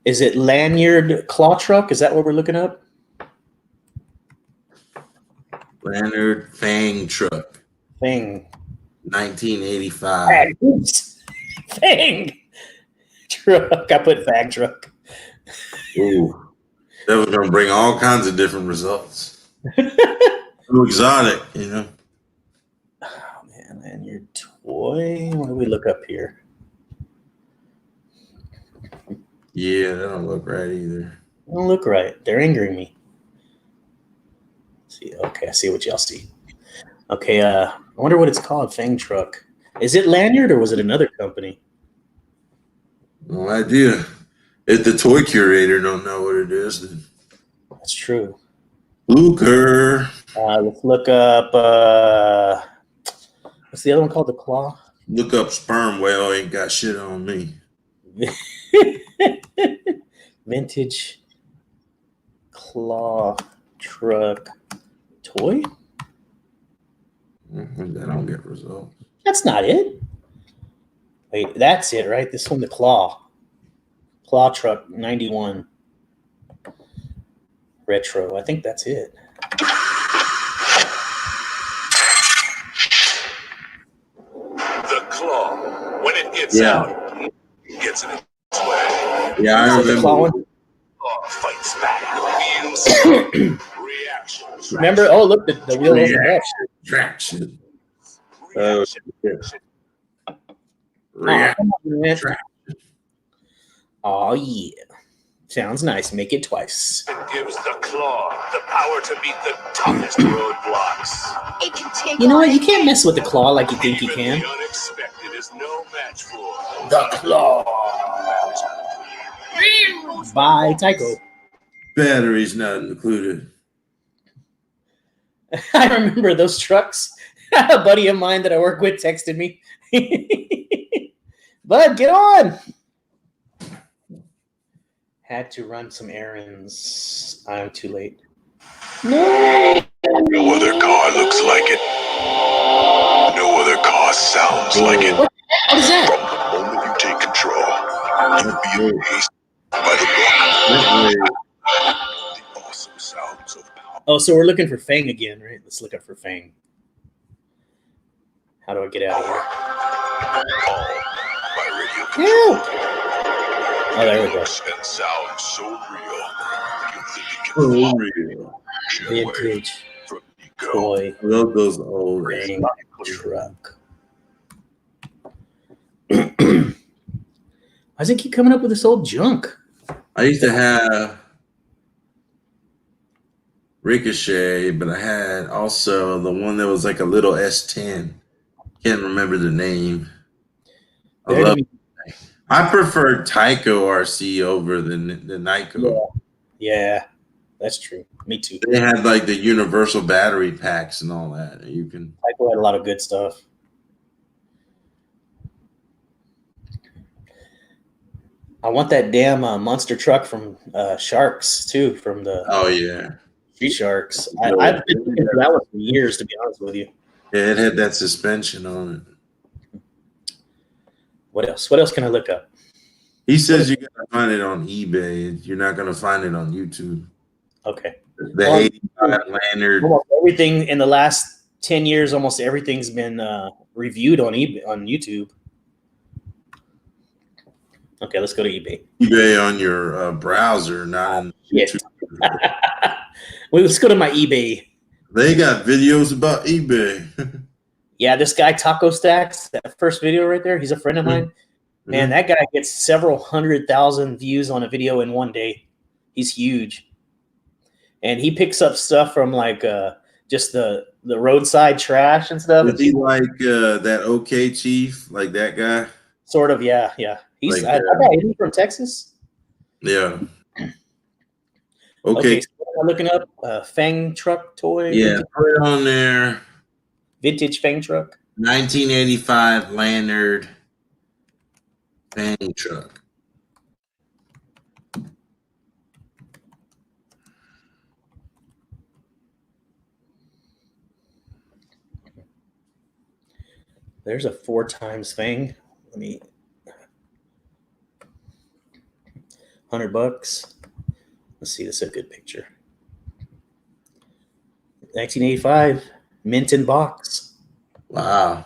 is it Lanyard Claw Truck? Is that what we're looking up? Lanyard Fang Truck. Fang. 1985. Fang truck. I put Fang truck. Ooh, that was going to bring all kinds of different results. Too exotic, you know. Oh man, Lanyard toy. What do we look up here? Yeah, that don't look right either. Don't look right. They're angering me. Let's see, okay, I see what y'all see. Okay, I wonder what it's called. Fang truck. Is it Lanyard or was it another company? No idea. If the toy curator don't know what it is, then that's true. Blucher. Let's look up. What's the other one called? The Claw. Look up sperm whale. Ain't got shit on me. Vintage Claw truck toy. I don't get results. That's not it. Wait, that's it, right? This one, the Claw truck 91 retro. I think that's it. The Claw, when it gets out, it gets in its way. Yeah, I remember. fights back. Wheels. Reaction. Remember? Oh, look, the wheel opened up. Traction. Reaction. Reaction. Oh, yeah. Sounds nice. Make it twice. It gives the claw the power to beat the toughest roadblocks. It can take You know what? on You can't mess with the claw like you think you Even can. the unexpected is no match for The claw. Bye, Tycho. Batteries not included. I remember those trucks. A buddy of mine that I work with texted me. Bud, get on. Had to run some errands. I'm too late. No. No other car looks like it. No other car sounds like it. What is that? From the moment you take control, you'll be amazed by the book. The awesome sounds of power. Oh, so we're looking for Fang again, right? Let's look up for Fang. How do I get out of here? All by radio Help! control. Oh, there we go. Looks and sounds so real. You think it For can real. flash away Vintage from ego. toy I love those old. Fang truck. Why does it keep coming up with this old junk? I used to have Ricochet, but I had also the one that was like a little S10. Can't remember the name. I preferred Tyco RC over the Nyko. Yeah, that's true. Me too. They had like the universal battery packs and all that. You can. Tycho had a lot of good stuff. I want that damn monster truck from Sharks too, from the Oh yeah. Street Sharks. I've been looking for that one for years, to be honest with you. Yeah, it had that suspension on it. What else? What else can I look up? He says you gotta find it on eBay. You're not gonna find it on YouTube. Okay. The 85 lanyard. Almost everything in the last 10 years, almost everything's been reviewed on eBay, on YouTube. Okay, let's go to eBay. eBay on your browser, not in Shit. YouTube. Well, let's go to my eBay. They got videos about eBay. Yeah, this guy Taco Stacks, that first video right there, he's a friend of mine. Man, that guy gets several 100,000 views on a video in one day. He's huge. And he picks up stuff from like just the roadside trash and stuff. Is he like that OK Chief, like that guy? Sort of, yeah. He's Like, he's from Texas. Yeah. Okay, Okay. so I'm looking up Fang truck toy. Yeah, put it on there. Vintage Fang truck. 1985 lanyard Fang truck. There's a 4x Fang. Let me $100. Let's see, this is a good picture. 1985, mint in box. Wow.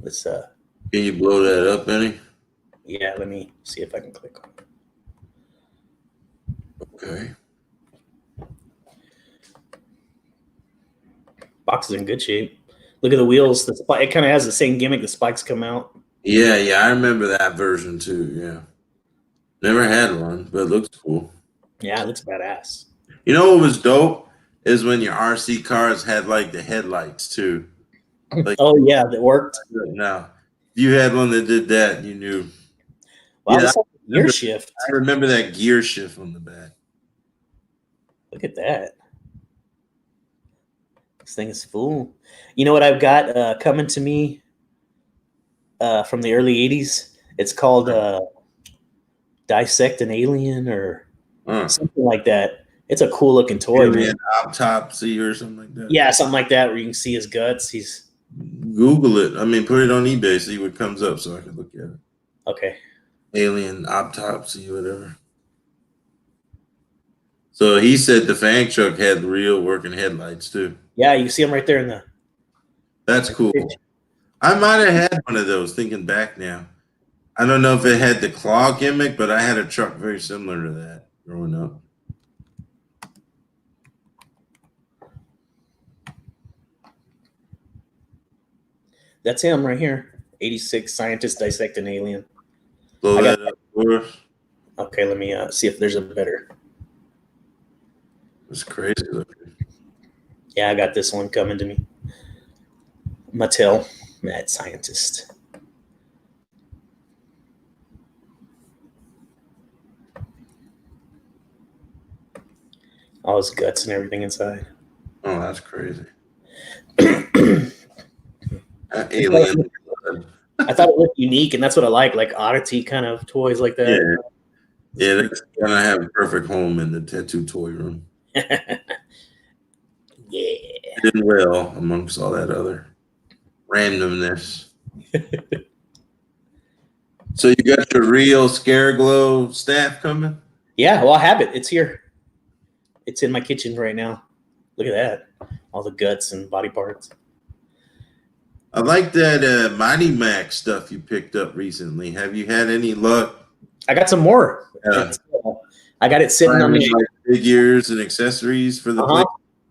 Let's Can you blow that up any? yeah, let me see if I can click on it. Okay. Box is in good shape. Look at the wheels. The spike, it kind of has the same gimmick. The spikes come out. Yeah, I remember that version too. Yeah. Never had one, but it looks cool. Yeah, it looks badass. You know what was dope is when your RC cars had like the headlights too. Like, Oh yeah, that worked. now, if you had one that did that, you knew. Wow, Yeah, that's like a gear shift. I remember that gear shift on the back. Look at that. This thing is full. You know what I've got coming to me from the early 80s? It's called Dissect an Alien or something like that. It's a cool looking toy. Alien autopsy or something like that. Yeah, something like that where you can see his guts. He's Google it. I mean, put it on eBay, see what comes up so I can look at it. okay. Alien autopsy, whatever. So he said the Fang truck had real working headlights too. Yeah, you see him right there in the. That's cool. I might have had one of those thinking back now. I don't know if it had the claw gimmick, but I had a truck very similar to that growing up. That's him right here. 86 scientists dissect an alien. Blow that up for us. Okay, let me see if there's a better. It's crazy looking. Yeah, I got this one coming to me. Mattel, mad scientist. All his guts and everything inside. Oh, that's crazy. Alien. I thought it looked unique, and that's what I like oddity kind of toys like that. Yeah, they're gonna have a perfect home in the tattoo toy room. Yeah. Did well amongst all that other randomness. So you got your real Scare Glow staff coming? Yeah, well, I have it. It's here. It's in my kitchen right now. Look at that. All the guts and body parts. I like that Mighty Max stuff you picked up recently. Have you had any luck? I got some more. I got it sitting on the figures and accessories for the place,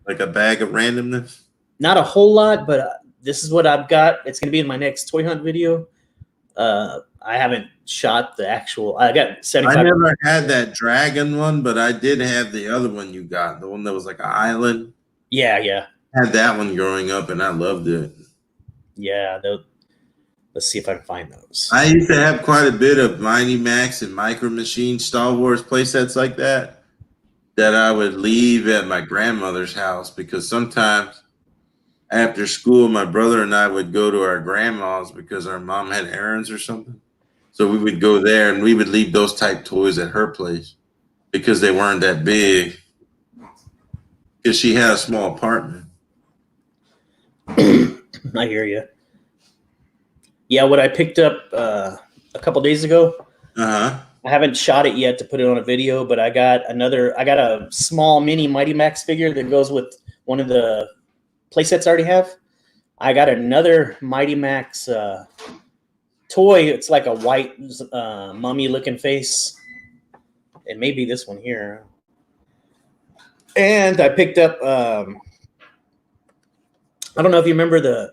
like a bag of randomness. Not a whole lot, but this is what I've got. It's going to be in my next toy hunt video. I haven't shot the actual. I got 75. I never had that dragon one, but I did have the other one you got, the one that was like an island. Yeah. I had that one growing up, and I loved it. Yeah, let's see if I can find those. I used to have quite a bit of Mighty Max and Micro Machine Star Wars playsets like that I would leave at my grandmother's house, because sometimes after school, my brother and I would go to our grandma's because our mom had errands or something. So we would go there and we would leave those type toys at her place because they weren't that big, because she had a small apartment. I hear you. Yeah, what I picked up a couple days ago. I haven't shot it yet to put it on a video, but I got a small mini Mighty Max figure that goes with one of the playsets I already have. I got another Mighty Max toy. It's like a white mummy looking face. It may be this one here. And I picked up I don't know if you remember the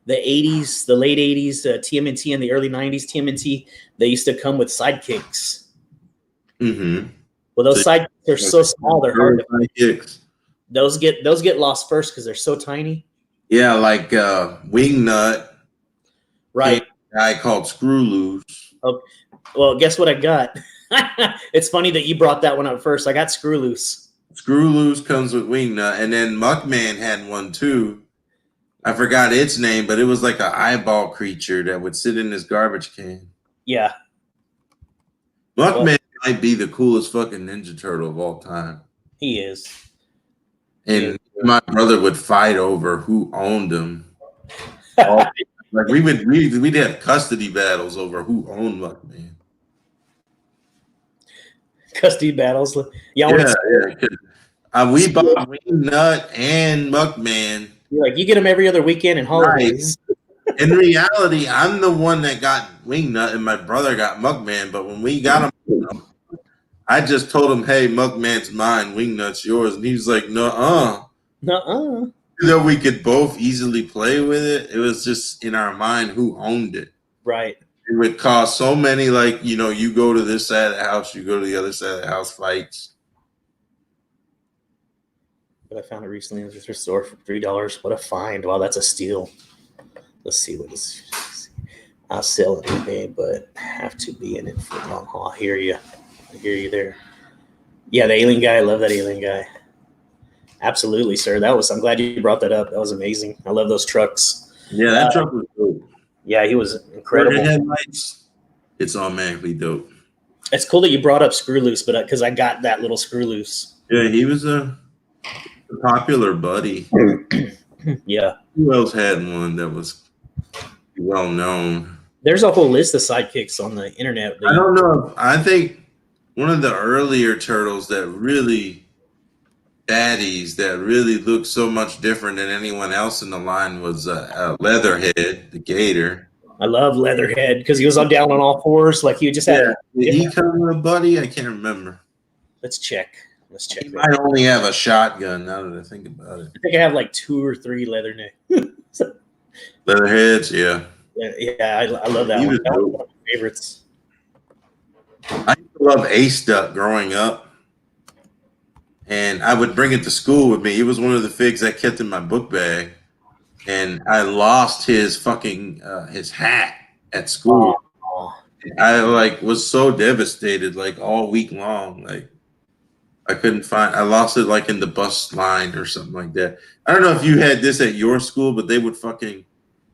80s, the late 80s TMNT and the early 90s TMNT. They used to come with sidekicks. Mm-hmm. Well, those sidekicks are so small, they're hard to sidekicks. Those get lost first because they're so tiny. Yeah, like Wingnut. Right. A guy called Screw Loose. Oh, well, guess what I got? It's funny that you brought that one up first. I got Screw Loose. Screw Loose comes with Wingnut, and then Muckman had one too. I forgot its name, but it was like an eyeball creature that would sit in this garbage can. Yeah. Muckman might be the coolest fucking Ninja Turtle of all time. He is. And my brother would fight over who owned him. Like we'd have custody battles over who owned Muckman. Custody battles. Yeah. We bought Wingnut and Muckman. You're like, you get them every other weekend and holidays. Right. In reality, I'm the one that got Wingnut and my brother got Muckman. But when we got him, I just told him, hey, Muckman's mine, Wingnut's yours. And he was like, nuh-uh. Nuh-uh. You know, we could both easily play with it. It was just in our mind who owned it. Right. It would cause so many, like, you know, you go to this side of the house, you go to the other side of the house fights. But I found it recently at the thrift store for $3. What a find. Wow, that's a steal. Let's see what this. I'll sell it today, but have to be in it for long haul. I hear you there. Yeah, the alien guy. I love that alien guy. Absolutely, sir. I'm glad you brought that up. That was amazing. I love those trucks. Yeah, that truck was dope. Yeah, he was incredible. Headlights, it's automatically dope. It's cool that you brought up Screw Loose, but because I got that little Screw Loose. Yeah, he was a popular buddy. Yeah. Who else had one that was well known? There's a whole list of sidekicks on the internet. I don't know. I think one of the earlier turtles that really looked so much different than anyone else in the line was Leatherhead, the gator. I love Leatherhead because he was on down on all fours. Like he just had. Did he come with a buddy? I can't remember. Let's check. He that. Might only have a shotgun. Now that I think about it, I think I have like 2 or 3 Leatherneck. Leatherheads, yeah. I love that one. That was one of my favorites. I used to love Ace Duck growing up, and I would bring it to school with me. It was one of the figs I kept in my book bag, and I lost his fucking his hat at school. I was so devastated all week long. I couldn't find. I lost it in the bus line or something like that. I don't know if you had this at your school, but they would fucking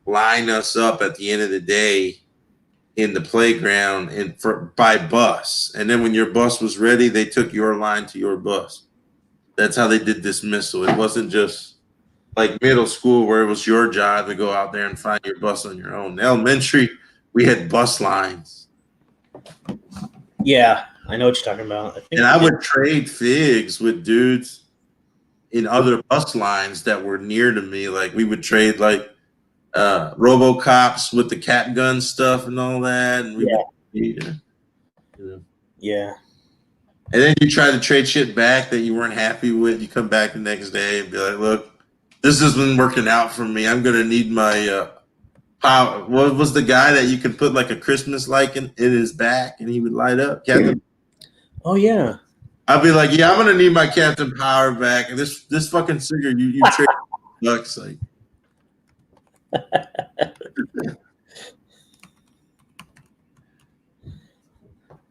line us up at the end of the day in the playground by bus, and then when your bus was ready, they took your line to your bus. That's how they did dismissal. It wasn't just like middle school where it was your job to go out there and find your bus on your own. In elementary, we had bus lines. Yeah, I know what you're talking about. I would trade figs with dudes in other bus lines that were near to me. Like we would trade RoboCops with the cap gun stuff and all that. And yeah. And then you try to trade shit back that you weren't happy with. You come back the next day and be like, look, this has been working out for me. I'm going to need my power. What was the guy that you could put like a Christmas light in his back and he would light up? Captain. Oh, yeah. I'd be like, yeah, I'm going to need my Captain Power back. And this fucking cigarette, you trade bucks. Like,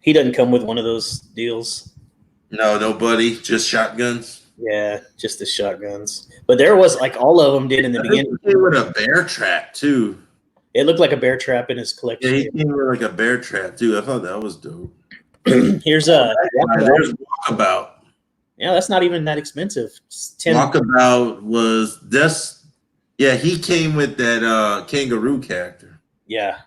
he doesn't come with one of those deals. No, nobody, just shotguns. Yeah, just the shotguns. But there was all of them did in the beginning. He came with a bear trap too. It looked like a bear trap in his collection. Yeah, he came with a bear trap too. I thought that was dope. Here's there's Walkabout. Yeah, that's not even that expensive. Walkabout was this. Yeah, he came with that kangaroo character. Yeah.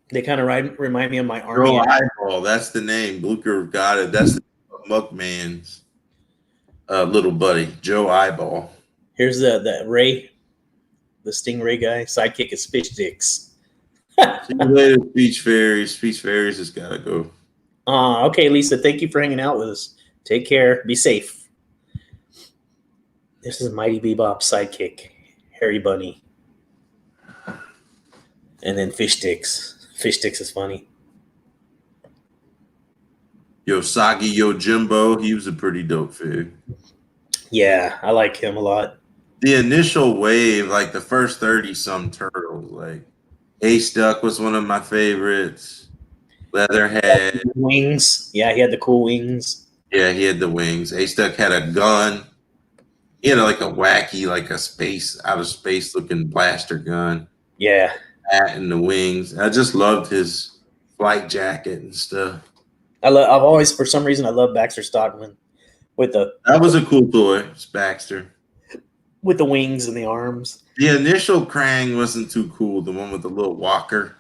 They kind of remind me of my army. Joe Eyeball, that's the name. Blucher got it. That's the Muckman's little buddy, Joe Eyeball. Here's the Ray, the Stingray guy. Sidekick is Fish Dicks. See you later, Speech Fairies. Speech Fairies has got to go. Okay, Lisa. Thank you for hanging out with us. Take care. Be safe. This is Mighty Bebop sidekick, Harry Bunny. And then Fish Sticks. Fish Sticks is funny. Yosagi Yojimbo, he was a pretty dope fig. Yeah, I like him a lot. The initial wave, the first 30-some turtles, Ace Duck was one of my favorites. Leatherhead. Wings. Yeah, he had the cool wings. Yeah, he had the wings. Ace Duck had a gun. He had a wacky, out of space looking blaster gun. Yeah. That and the wings. I just loved his flight jacket and stuff. I've always, for some reason, I love Baxter Stockman that was a cool toy. It's Baxter with the wings and the arms. The initial Krang wasn't too cool. The one with the little walker,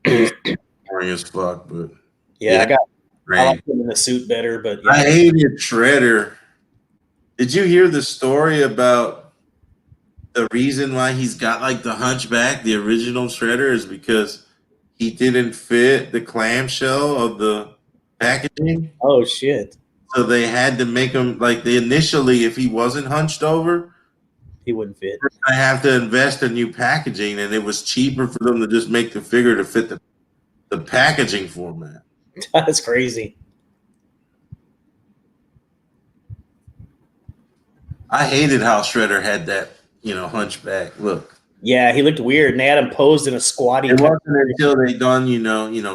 boring as fuck. But I like him in the suit better. But I hated Shredder. Did you hear the story about? The reason why he's got the hunchback, the original Shredder, is because he didn't fit the clamshell of the packaging. Oh shit! So they had to make him initially, if he wasn't hunched over, he wouldn't fit. I have to invest in new packaging, and it was cheaper for them to just make the figure to fit the packaging format. That's crazy. I hated how Shredder had that. Hunchback look. Yeah, he looked weird, and they had him posed in a squatty. It wasn't until they done,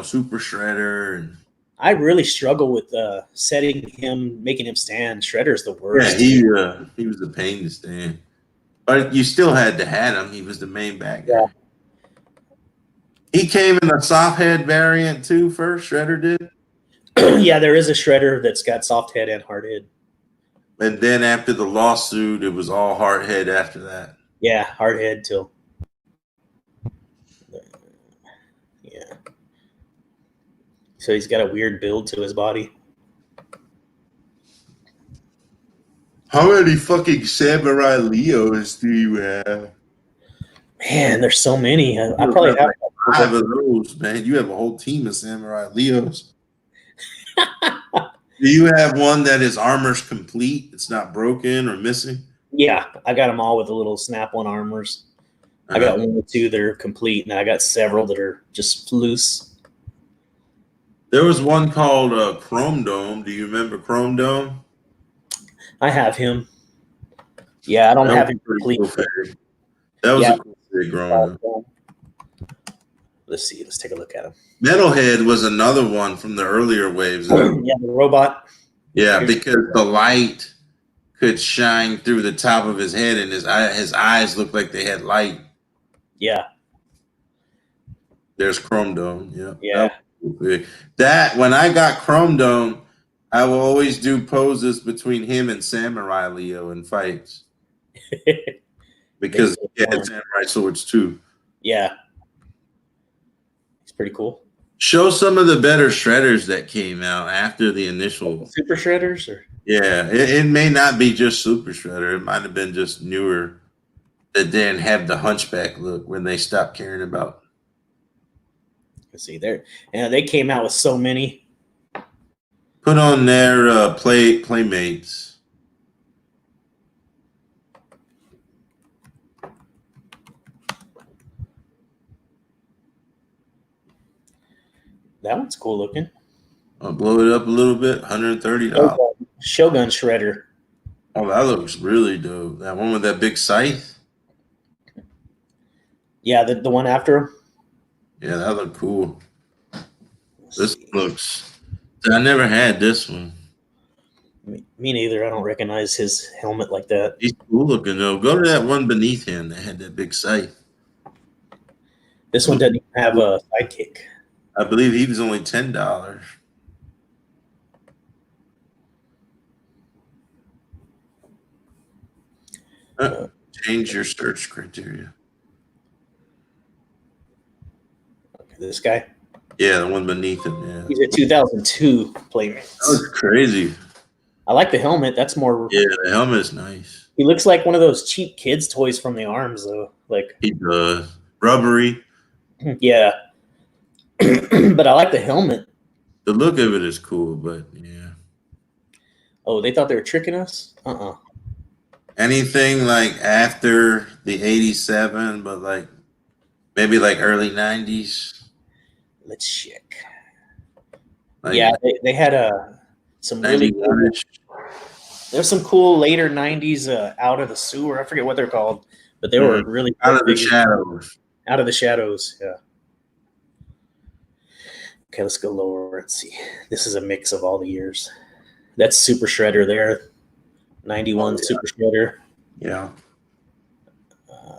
Super Shredder. And I really struggle with making him stand. Shredder's the worst. Yeah, he was a pain to stand, but you still had to have him. He was the main bad guy. Yeah. He came in the soft head variant too. First, Shredder did. Yeah, there is a Shredder that's got soft head and hard head. And then after the lawsuit, it was all hard head after that. Yeah, hard head till. Yeah. So he's got a weird build to his body. How many fucking Samurai Leos do you have? Man, there's so many. I You probably have have like 5 of those, man. You have a whole team of Samurai Leos. Do you have one that his armor's complete? It's not broken or missing? Yeah, I got them all with the little snap-on armors. I got one or two that are complete, and I got several that are just loose. There was one called Chrome Dome. Do you remember Chrome Dome? I have him. Yeah, I don't have him complete. Cool. That was a cool figure growing up. Let's see. Let's take a look at him. Metalhead was another one from the earlier waves. Yeah, the robot. Yeah, because the light could shine through the top of his head, and his eyes looked like they had light. Yeah. There's Chrome Dome. Yeah. Yeah. That when I got Chrome Dome, I will always do poses between him and Samurai Leo in fights. Because he had samurai swords too. Yeah. It's pretty cool. Show some of the better shredders that came out after the initial super shredders, or it may not be just super shredder. It might have been just newer that didn't have the hunchback look when they stopped caring about. Let's see there. And they came out with so many. Put on their playmates. That one's cool looking. I'll blow it up a little bit. $130. Shogun shredder. Oh, that looks really dope. That one with that big scythe. Yeah, the one after him. Yeah, that looked cool. This looks. I never had this one. Me neither. I don't recognize his helmet like that. He's cool looking though. Go to that one beneath him that had that big scythe. This one doesn't even have a sidekick. I believe he was only $10. Change your search criteria. Okay, this guy. Yeah, the one beneath him. Yeah, he's a 2002 playmate. That was crazy. I like the helmet. That's more. Yeah, the helmet's nice. He looks like one of those cheap kids' toys from the arms, though. Like he does. Rubbery. Yeah. But I like the helmet. The look of it is cool, but yeah. Oh, they thought they were tricking us? Anything like after the 87, but like maybe like early 90s. Let's check. Like, yeah, they had some really cool, there's some cool later 90s Out of the Sewer. I forget what they're called, but they were really Out of the Shadows. Out of the Shadows, yeah. Okay, let's go lower. Let's see. This is a mix of all the years. That's Super Shredder there. 91 Super Shredder. Yeah.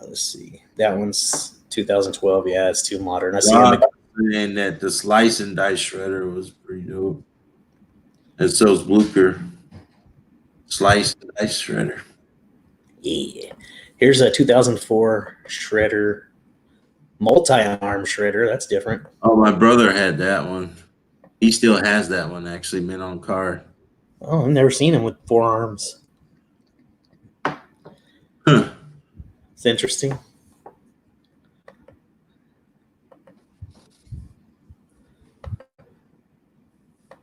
Let's see. That one's 2012. Yeah, it's too modern. I see and that the Slice and Dice Shredder was pretty dope. And so's Blucher. Slice and Dice Shredder. Yeah. Here's a 2004 Shredder. Multi-arm shredder. That's different. Oh, my brother had that one. He still has that one, actually, mint on card. Oh, I've never seen him with 4 arms. Huh. It's interesting.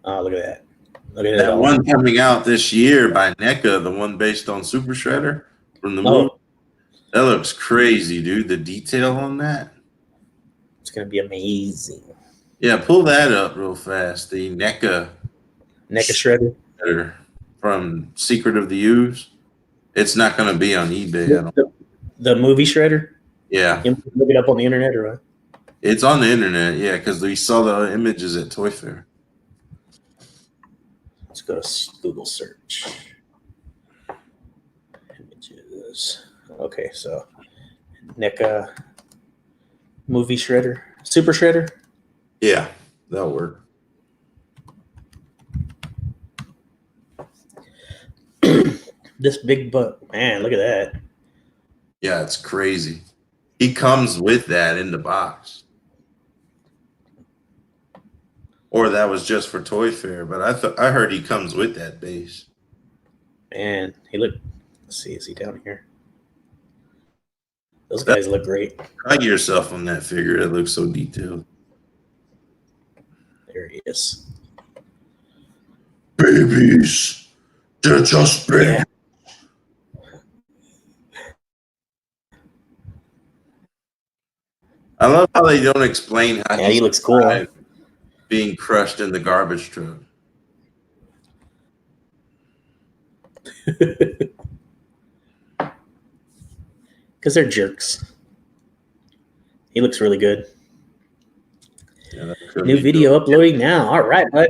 Oh, look at that. Look at that one coming out this year by NECA, the one based on Super Shredder from the movie. That looks crazy, dude. The detail on that. It's going to be amazing. Yeah, pull that up real fast. The NECA Shredder from Secret of the Ooze. It's not going to be on eBay. The movie Shredder? Yeah. You can look it up on the internet or what? It's on the internet, yeah, because we saw the images at Toy Fair. Let's go to Google search. Images. Okay, so NECA movie Shredder. Super Shredder? Yeah, that'll work. This big butt, man, look at that. Yeah, it's crazy. He comes with that in the box. Or that was just for Toy Fair, but I heard he comes with that base. Man, he looked Let's see, is he down here? Those guys look great. Try yourself on that figure. It looks so detailed. There he is. Babies. They're just babies. Yeah. I love how they don't explain how he looks cool. Being crushed in the garbage truck. Because they're jerks. He looks really good. Yeah, new video uploading now. All right, bud.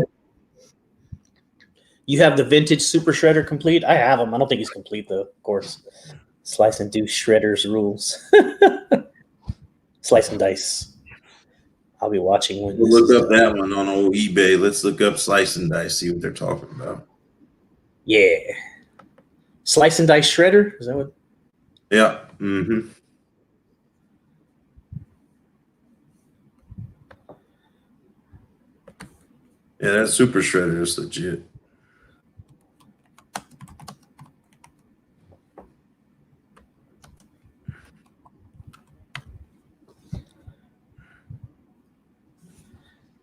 You have the vintage Super Shredder complete? I have him. I don't think he's complete, though, of course. Slice and do Shredder's rules. Slice and dice. I'll be watching when we'll look up that one on old eBay. Let's look up Slice and Dice, see what they're talking about. Yeah. Slice and Dice Shredder? Is that what? Yeah. Mm-hmm. Yeah, that Super Shredder is legit.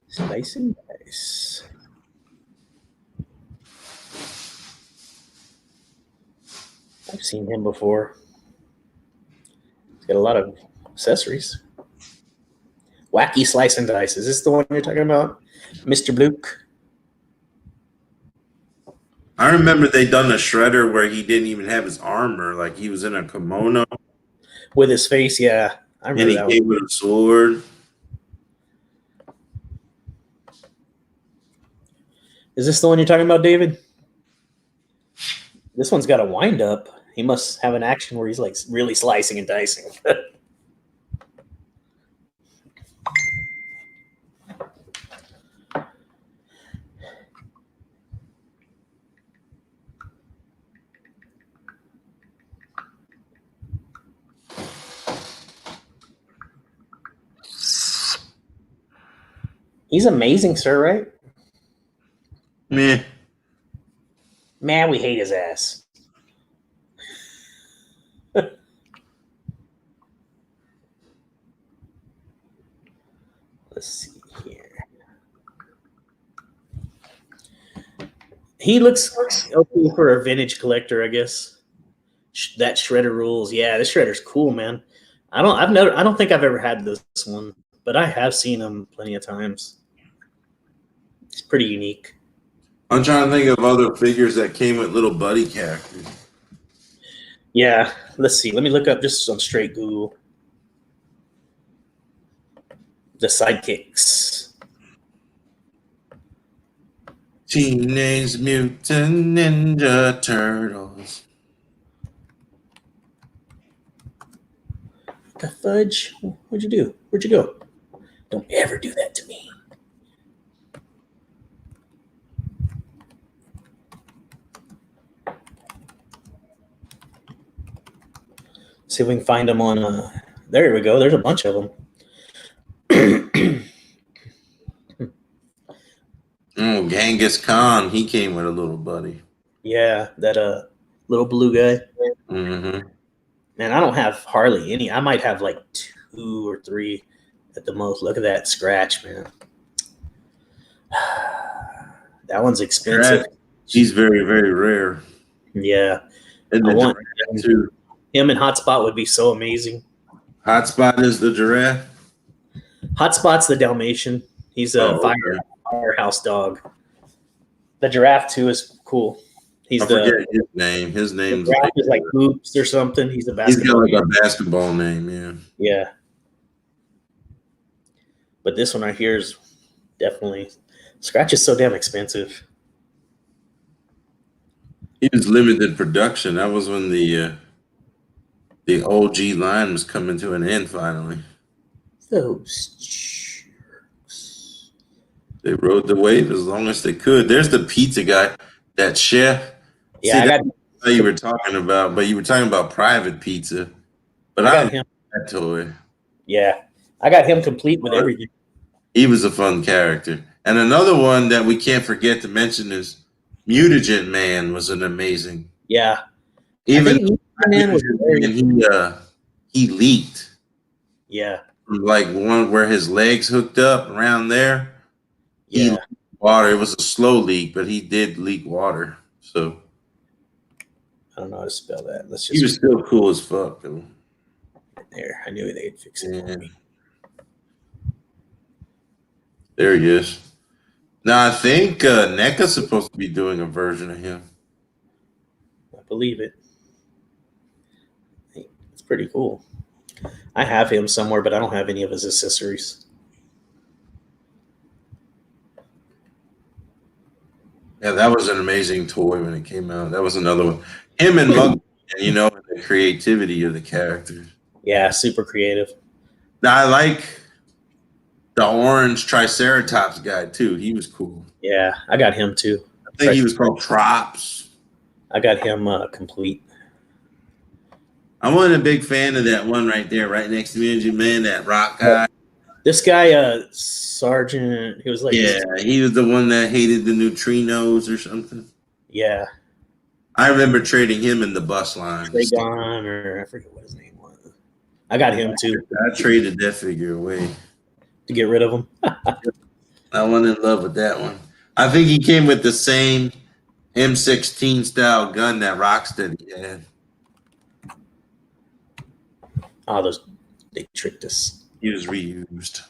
Slice and Dice. I've seen him before. He's got a lot of accessories. Wacky Slice and Dice. Is this the one you're talking about, Mr. Bluke? I remember they done a Shredder where he didn't even have his armor. Like he was in a kimono. With his face, yeah. I remember and he that came one. with a sword. Is this the one you're talking about, David? This one's got a wind up. He must have an action where he's like really slicing and dicing. He's amazing, sir, right? Meh. Man, we hate his ass. Let's see here. He looks okay for a vintage collector, I guess. That Shredder rules. Yeah, this Shredder's cool, man. I don't think I've ever had this one, but I have seen him plenty of times. It's pretty unique. I'm trying to think of other figures that came with little buddy characters. Yeah, let's see. Let me look up just on straight Google. The sidekicks. Teenage Mutant Ninja Turtles. The fudge? What'd you do? Where'd you go? Don't ever do that to me. See if we can find them on. There we go. There's a bunch of them. Oh, Genghis Khan. He came with a little buddy. Yeah, that little blue guy. Mm-hmm. Man, I don't have hardly any. I might have like 2 or 3 at the most. Look at that scratch, man. That one's expensive. He's very, very rare. Yeah. And I want too. Him and Hotspot would be so amazing. Hotspot is the giraffe? Hotspot's the Dalmatian. He's a firehouse dog. The giraffe, too, is cool. I forget his name. His name's like Hoops or something. He's a basketball. He's got like a basketball name, yeah. Yeah. But this one right here is definitely Scratch is so damn expensive. He was limited production. That was when the OG line was coming to an end finally. Those jerks. They rode the wave as long as they could. There's the pizza guy, that chef. Yeah, see, that's what you were talking about, but you were talking about private pizza. But I got him that toy. Yeah, I got him complete with everything. He was a fun character. And another one that we can't forget to mention is Mutagen Man was an amazing. Yeah, Even Man was he leaked. Yeah. Like one where his legs hooked up around there. He Yeah. leaked water. It was a slow leak, but he did leak water. So I don't know how to spell that. Let's just. he was still cool as fuck, though. There. I knew they'd fix it for me. There he is. Now I think NECA's supposed to be doing a version of him. I believe it. It's pretty cool. I have him somewhere, but I don't have any of his accessories. Yeah, that was an amazing toy when it came out. That was another one. Him and Mug, the creativity of the characters. Yeah, super creative. Now I like the orange Triceratops guy too. He was cool. Yeah, I got him too. I think he was called Trops. I got him complete. I wasn't a big fan of that one right there, right next to me, Engine Man, that rock guy. This guy, Sergeant, he was like, he was the one that hated the neutrinos or something. Yeah. I remember trading him in the bus line. Dragon, or I forget what his name was. I got him too. I traded that figure away. To get rid of him? I wasn't in love with that one. I think he came with the same M16 style gun that Rocksteady had. Oh, they tricked us. He was reused.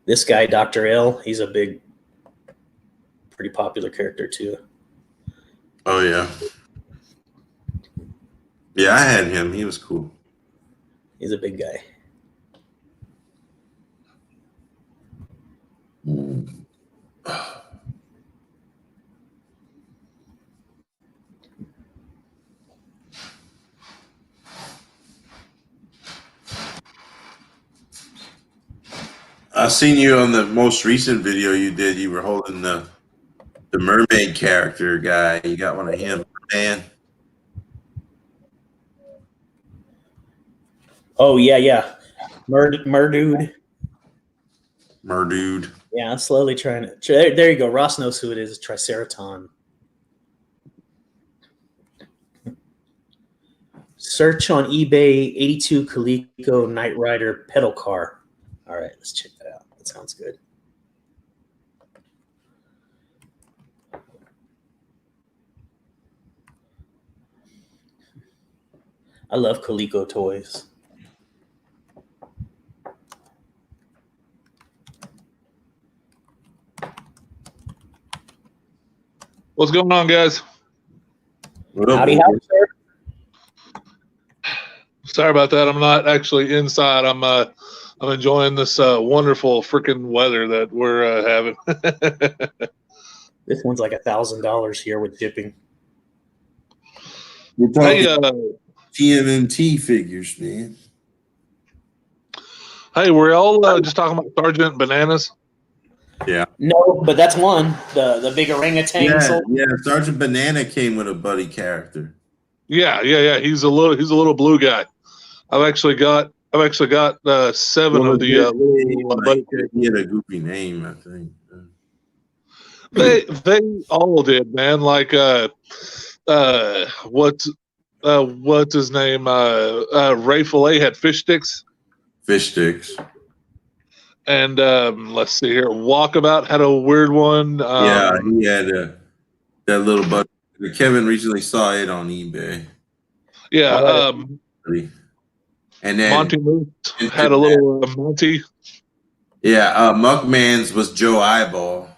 This guy, Dr. L, he's a pretty popular character too. Oh, yeah. Yeah, I had him. He was cool. He's a big guy. I seen you on the most recent video you did. You were holding the mermaid character guy. You got one of him, man. Oh, yeah. Murdude. Murdude. Yeah, I'm slowly trying to. There you go. Ross knows who it is. Triceraton. Search on eBay 82 Coleco Knight Rider pedal car. All right, let's check that out. That sounds good. I love Coleco toys. What's going on, guys? Howdy, sir. Sorry about that. I'm not actually inside. I'm enjoying this wonderful freaking weather that we're having. This one's like $1,000 here with shipping. We're talking TMNT figures, man. Hey, we're all just talking about Sergeant Bananas. Yeah. No, but that's one. The big orangutan. Yeah. Sergeant Banana came with a buddy character. Yeah. He's a little blue guy. I've actually got 7 of the little buddy characters. He had a goofy name, I think. They all did, man. Like what's his name? Ray Fillet had fish sticks. Fish sticks. And let's see here. Walkabout had a weird one. Yeah, he had that little buddy. Kevin recently saw it on eBay. Yeah. And then Monty Moose had a little Monty. Yeah, Muckman's was Joe Eyeball.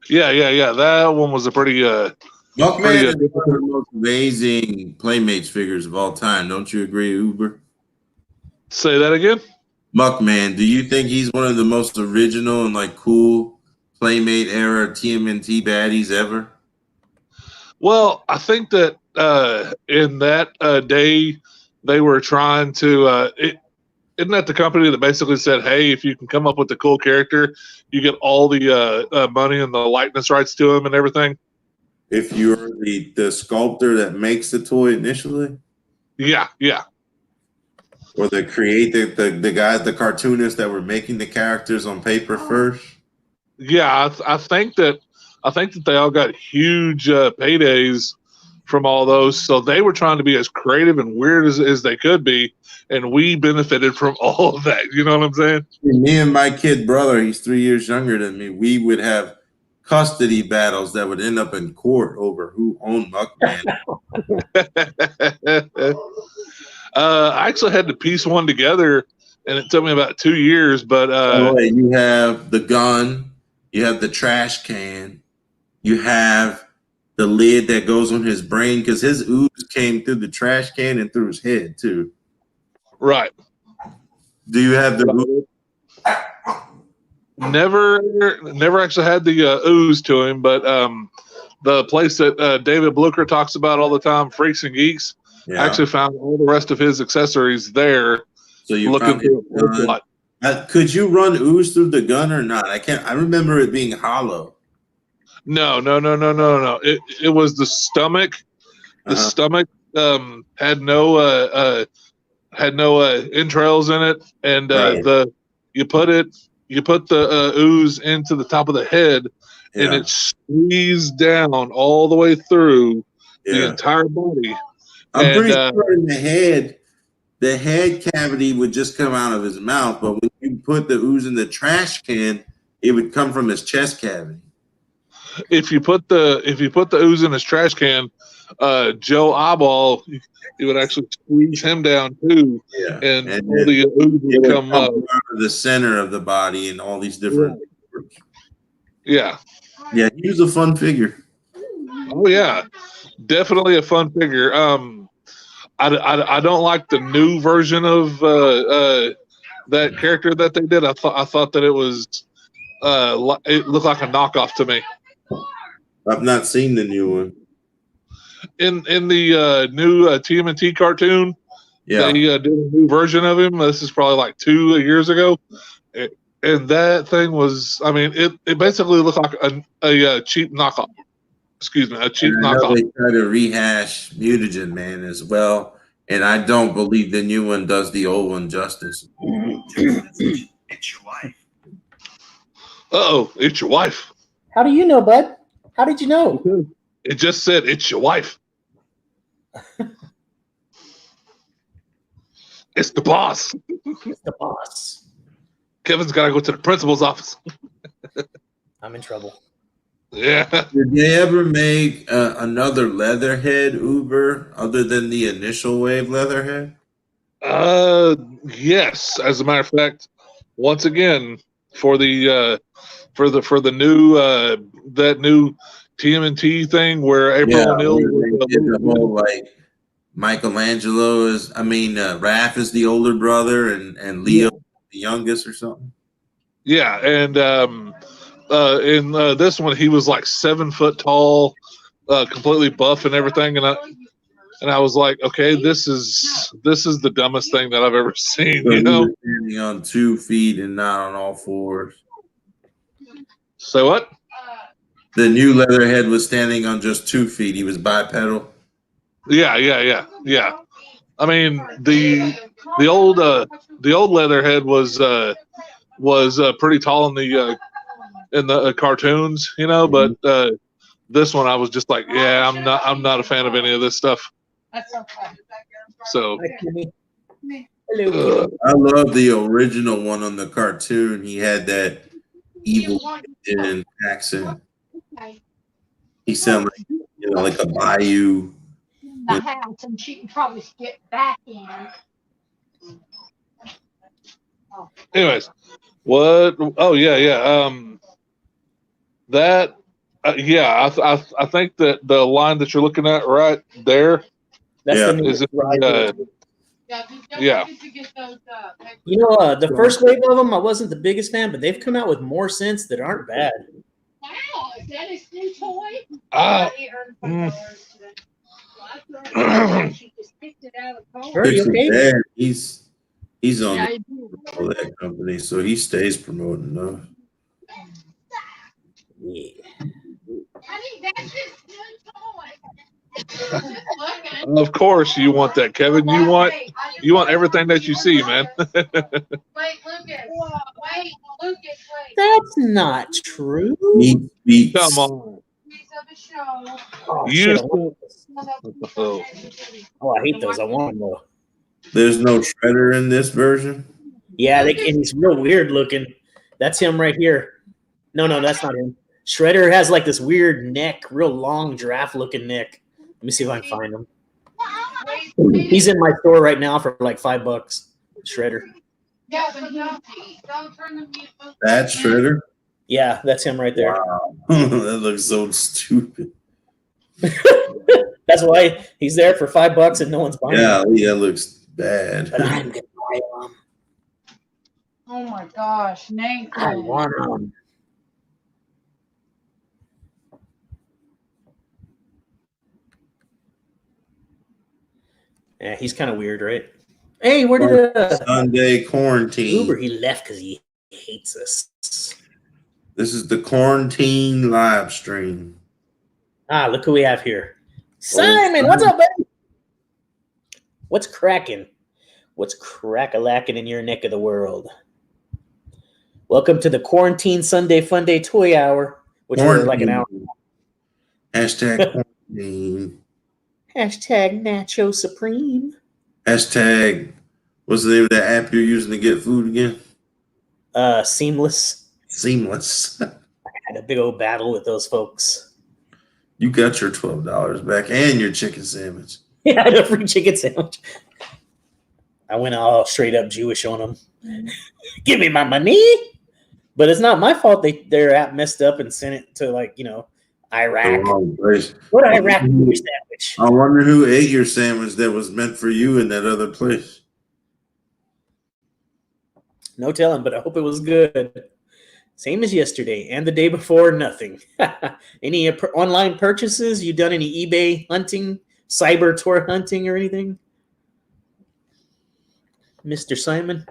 Yeah. That one was a pretty. Muckman is one of the most amazing Playmates figures of all time. Don't you agree, Uber? Say that again. Muckman, do you think he's one of the most original and like cool Playmate era TMNT baddies ever? Well, I think that in that day they were trying to. Isn't that the company that basically said, "Hey, if you can come up with a cool character, you get all the money and the likeness rights to him and everything"? If you're the sculptor that makes the toy initially. Yeah. or the guys, the cartoonists that were making the characters on paper first? Yeah, I think that they all got huge paydays from all those, so they were trying to be as creative and weird as they could be, and we benefited from all of that. You know what I'm saying? Me and my kid brother, he's 3 years younger than me, we would have custody battles that would end up in court over who owned Muckman. I actually had to piece one together, and it took me about 2 years. But you have the gun, you have the trash can, you have the lid that goes on his brain, because his ooze came through the trash can and through his head too. Right. Do you have the ooze? Never actually had the ooze to him, but the place that David Blucher talks about all the time, Freaks and Geeks, actually found all the rest of his accessories there. So you found it. Could you run ooze through the gun or not? I remember it being hollow. No. It was the stomach. The stomach had no entrails in it, and you put the ooze into the top of the head, and it squeezed down all the way through the entire body. I'm pretty sure in the head cavity would just come out of his mouth, but when you put the ooze in the trash can, it would come from his chest cavity. If you put the ooze in his trash can, Joe Eyeball, you would actually squeeze him down too, and all the ooze would come up out of the center of the body and all these different. Yeah, he was a fun figure. Oh yeah, definitely a fun figure. I don't like the new version of that character that they did. I thought that it was it looked like a knockoff to me. I've not seen the new one. In the new TMNT cartoon, they did a new version of him. This is probably like 2 years ago, and that thing was, I mean, it basically looked like a cheap knockoff. Excuse me, a cheap knockoff. They try to rehash Mutagen Man as well, and I don't believe the new one does the old one justice. It's your wife. Uh-oh, it's your wife. How do you know, bud? How did you know? It just said it's your wife. It's the boss. It's the boss. Kevin's got to go to the principal's office. I'm in trouble. Yeah. Did they ever make another Leatherhead Uber other than the initial wave Leatherhead? Yes. As a matter of fact, once again, for the new that new TMNT thing where April O'Neil the whole like Michelangelo is, Raph is the older brother and Leo the youngest or something. Yeah, and in this one he was like 7 foot tall, completely buff and everything, and I was like, okay, this is the dumbest thing that I've ever seen. So you know, standing on 2 feet and not on all fours. So what? The new Leatherhead was standing on just 2 feet. He was bipedal. Yeah. I mean, the old Leatherhead was pretty tall in the cartoons, you know, but this one I was just like, yeah, I'm not a fan of any of this stuff. So Hello. I love the original one on the cartoon. He had that evil Indian accent. He sounded like a bayou. The house, and she can probably get back in. anyways, what? Oh yeah. That. I think that the line that you're looking at right there. That's the new is it, Yeah. You know, the first wave of them, I wasn't the biggest fan, but they've come out with more scents that aren't bad. Wow, is that his new toy? She just picked it out of the Are you okay? He's on that company, so he stays promoting those. Yeah. I think that's his new toy. Just looking. Of course, you want that, Kevin. You want everything that you see, man. Wait, Lucas. Wait, Lucas. Wait. That's not true. Meat beats. Come on. Piece of the show. Oh, You shit. Oh. I hate those. I want them, though. There's no shredder in this version. Yeah, and he's real weird looking. That's him right here. No, that's not him. Shredder has like this weird neck, real long giraffe-looking neck. Let me see if I can find him. He's in my store right now for like $5. Shredder. Yeah, but don't turn the mute. That's Shredder. Yeah, that's him right there. Wow. That looks so stupid. That's why he's there for $5 and no one's buying him. Yeah, that looks bad. But I'm gonna buy him. Oh my gosh, Nathan. I want him. Yeah, he's kind of weird, right? Hey, where did Sunday quarantine. Uber? He left because he hates us. This is the quarantine live stream. Ah, look who we have here. Simon, what's up, buddy? What's cracking? What's crack-a-lacking in your neck of the world? Welcome to the Quarantine Sunday Funday Toy Hour, which we're like an hour. Hashtag quarantine. Hashtag Nacho Supreme. Hashtag, what's the name of that app you're using to get food again? Seamless. Seamless. I had a big old battle with those folks. You got your $12 back and your chicken sandwich. Yeah, I had a free chicken sandwich. I went all straight up Jewish on them. Give me my money. But it's not my fault their app messed up and sent it to Iraq. The wrong place. What Iraq sandwich? I wonder who ate your sandwich that was meant for you in that other place. No telling, but I hope it was good. Same as yesterday and the day before, nothing. Any online purchases? You done any eBay hunting, cyber tour hunting, or anything? Mr. Simon?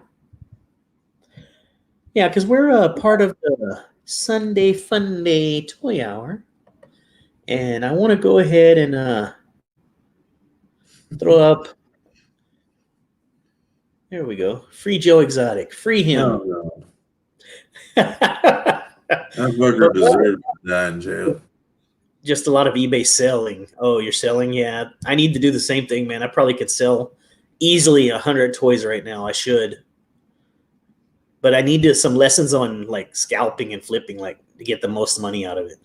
Yeah, because we're a part of the Sunday Funday Toy Hour. And I want to go ahead and throw up. There we go. Free Joe Exotic. Free him. No. That fucker deserves to die in jail. Just a lot of eBay selling. Oh, you're selling? Yeah. I need to do the same thing, man. I probably could sell easily 100 toys right now. I should. But I need some lessons on like scalping and flipping, like to get the most money out of it.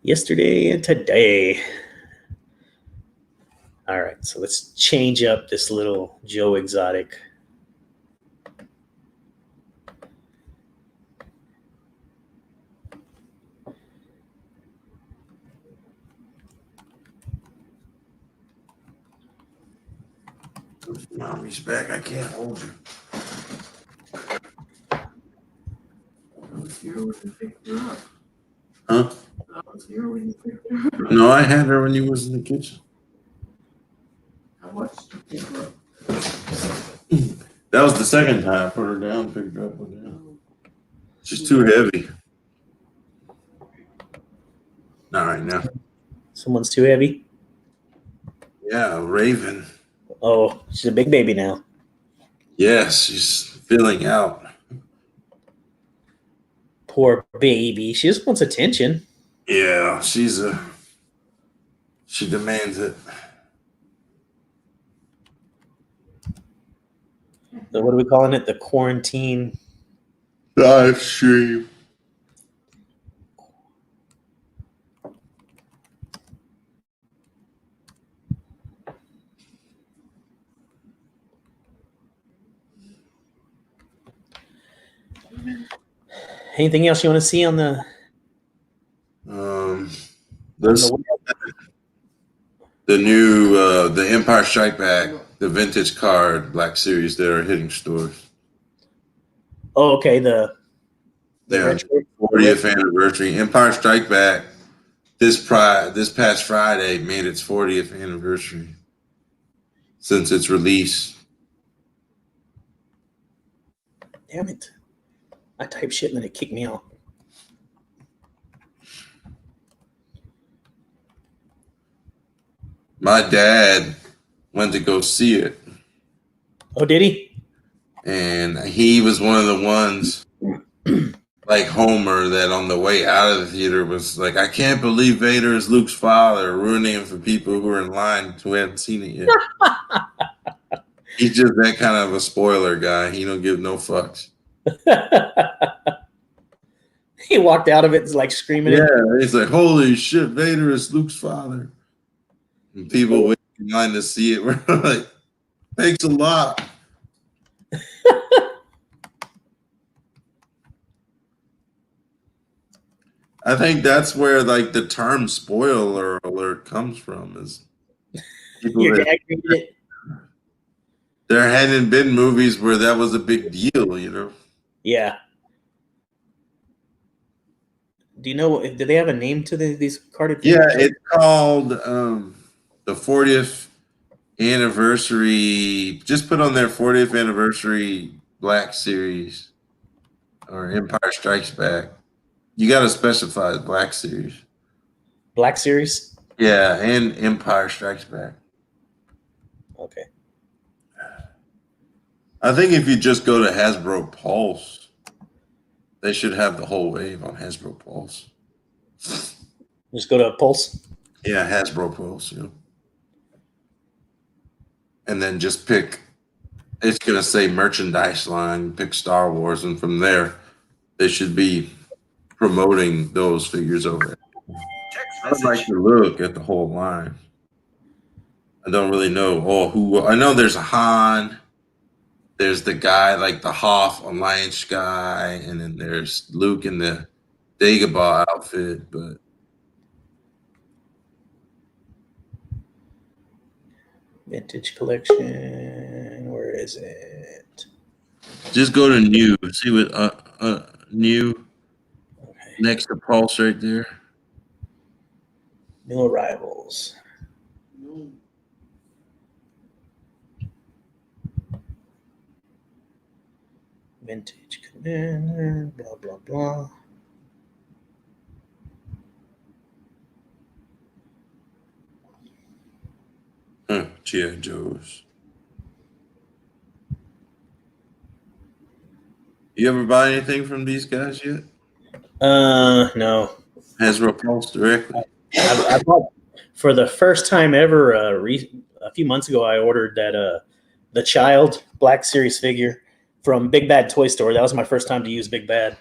Yesterday and today. All right, so let's change up this little Joe Exotic. Mommy's back. I can't hold you. Huh? No, I had her when you was in the kitchen. That was the second time. I put her down, picked her up, put her down. She's too heavy. Not right now. Someone's too heavy? Yeah, Raven. Oh, she's a big baby now. Yes, she's filling out. Poor baby. She just wants attention. Yeah, she demands it. So what are we calling it? The quarantine live stream. Anything else you want to see on the? The new the Empire Strike Back, the vintage card Black Series that are hitting stores. Oh, okay. The 40th anniversary. Empire Strike Back this past Friday made its 40th anniversary since its release. Damn it. I typed shit and then it kicked me out. My dad went to go see it. Oh, did he? And he was one of the ones, like Homer, that on the way out of the theater was like, I can't believe Vader is Luke's father, ruining it for people who are in line who haven't seen it yet. He's just that kind of a spoiler guy. He don't give no fucks. He walked out of it like screaming. Yeah, he's like, holy shit, Vader is Luke's father. And people waiting in line to see it were like, thanks a lot. I think that's where like the term spoiler alert comes from, is people Your that, dad created it. there hadn't been movies where that was a big deal, you know? Yeah. Do you know? Do they have a name to these carded Yeah, figures? it's called the 40th anniversary. Just put on their 40th anniversary Black Series or Empire Strikes Back. You got to specify Black Series. Black Series? Yeah, and Empire Strikes Back. Okay. I think if you just go to Hasbro Pulse, they should have the whole wave on Hasbro Pulse. Just go to Pulse. Yeah, Hasbro Pulse. Yeah. And then just pick, it's going to say merchandise line, pick Star Wars, and from there, they should be promoting those figures over. I'd like to look at the whole line. I don't really know who. I know there's a Han. There's the guy like the Hoth Alliance guy, and then there's Luke in the Dagobah outfit. But Vintage collection. Where is it? just go to new. See what new next to Pulse right there. New arrivals. Vintage Commander, blah, blah, blah. G.I. Joe's. You ever buy anything from these guys yet? No. Hasbro Pulse directly? I bought, for the first time ever, a few months ago, I ordered that the Child Black Series figure from Big Bad Toy Store. That was my first time to use Big Bad.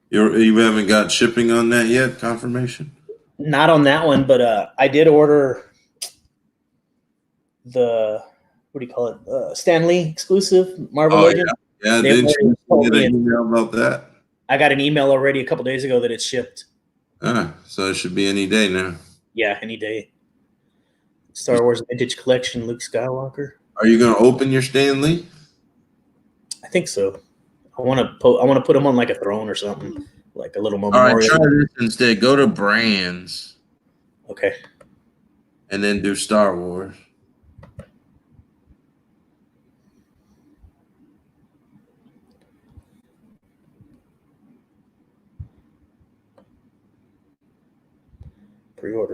You haven't got shipping on that yet? Confirmation? Not on that one, but I did order the, what do you call it? Stan Lee exclusive Marvel Legends. Yeah, did you get an email about that? I got an email already a couple days ago that it's shipped. So it should be any day now. Yeah, any day. Star Wars Vintage Collection, Luke Skywalker. Are you going to open your Stan Lee? I think so. I want to put him on like a throne or something, like a little memorial. All right, try this instead. Go to brands. Okay. And then do Star Wars.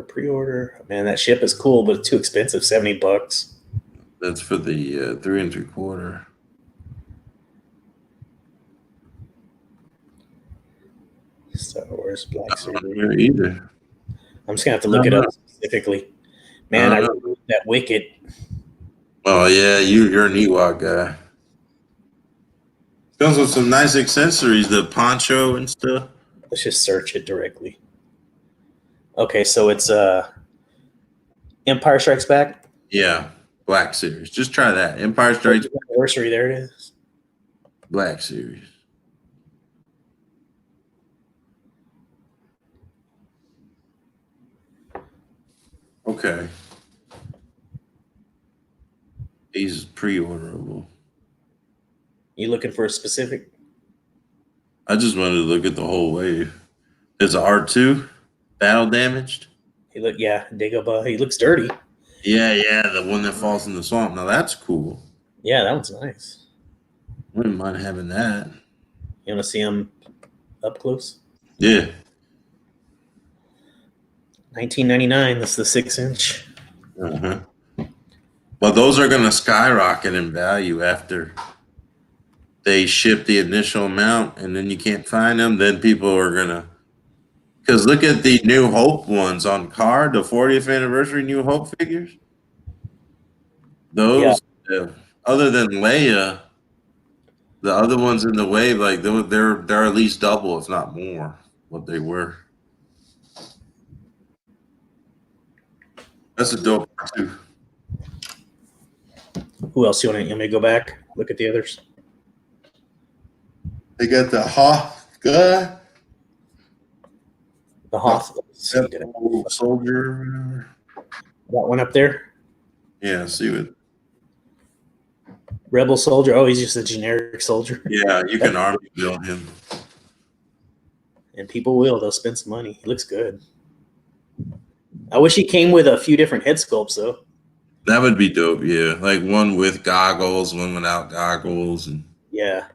Pre-order. Man, that ship is cool, but it's too expensive. $70. That's for the 3 3/4. Star Wars Black Series. Either. I'm just gonna have to look it up specifically. Man, I really like that Wicket. Oh yeah, you're an Ewok guy. Comes with some nice accessories, the poncho and stuff. Let's just search it directly. Okay, so it's Empire Strikes Back. Yeah, Black Series. Just try that. Empire Strikes Back. Anniversary. There it is. Black Series. Okay. These pre-orderable. You looking for a specific? I just wanted to look at the whole wave. There's an R2, battle damaged. Dagobah. He looks dirty. Yeah, the one that falls in the swamp. Now that's cool. Yeah, that one's nice. Wouldn't mind having that. You want to see him up close? Yeah. $19.99. That's the 6-inch. Uh-huh. Well, those are going to skyrocket in value after they ship the initial amount, and then you can't find them. Then people are going to, because look at the New Hope ones on card, the 40th anniversary New Hope figures. Those, other than Leia, the other ones in the wave, like they're at least double, if not more, what they were. That's a dope part too. Who else you want me to go back? Look at the others. They got the Hoth guy, The Hoth soldier. That one up there. Yeah, see what. Rebel soldier. Oh, he's just a generic soldier. Yeah, you can army build him. And people will. They'll spend some money. He looks good. I wish he came with a few different head sculpts, though. That would be dope, yeah. Like one with goggles, one without goggles. And yeah,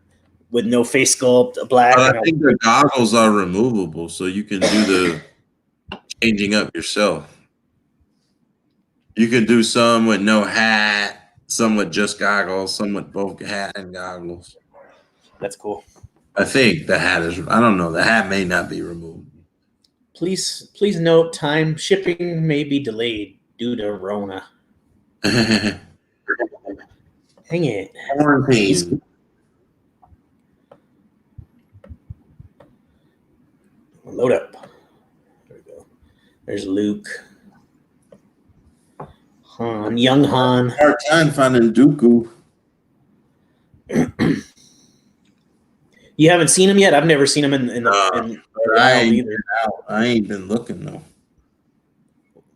with no face sculpt, a black. But I think the goggles are removable, so you can do the changing up yourself. You can do some with no hat, some with just goggles, some with both hat and goggles. That's cool. I think the hat is, I don't know, the hat may not be removed. Please note time shipping may be delayed due to Rona. Dang it. Quarantine. Load up. There we go. There's Luke. Han, young Han. Hard time finding Dooku. You haven't seen him yet? I've never seen him in the wild either. I ain't been looking though.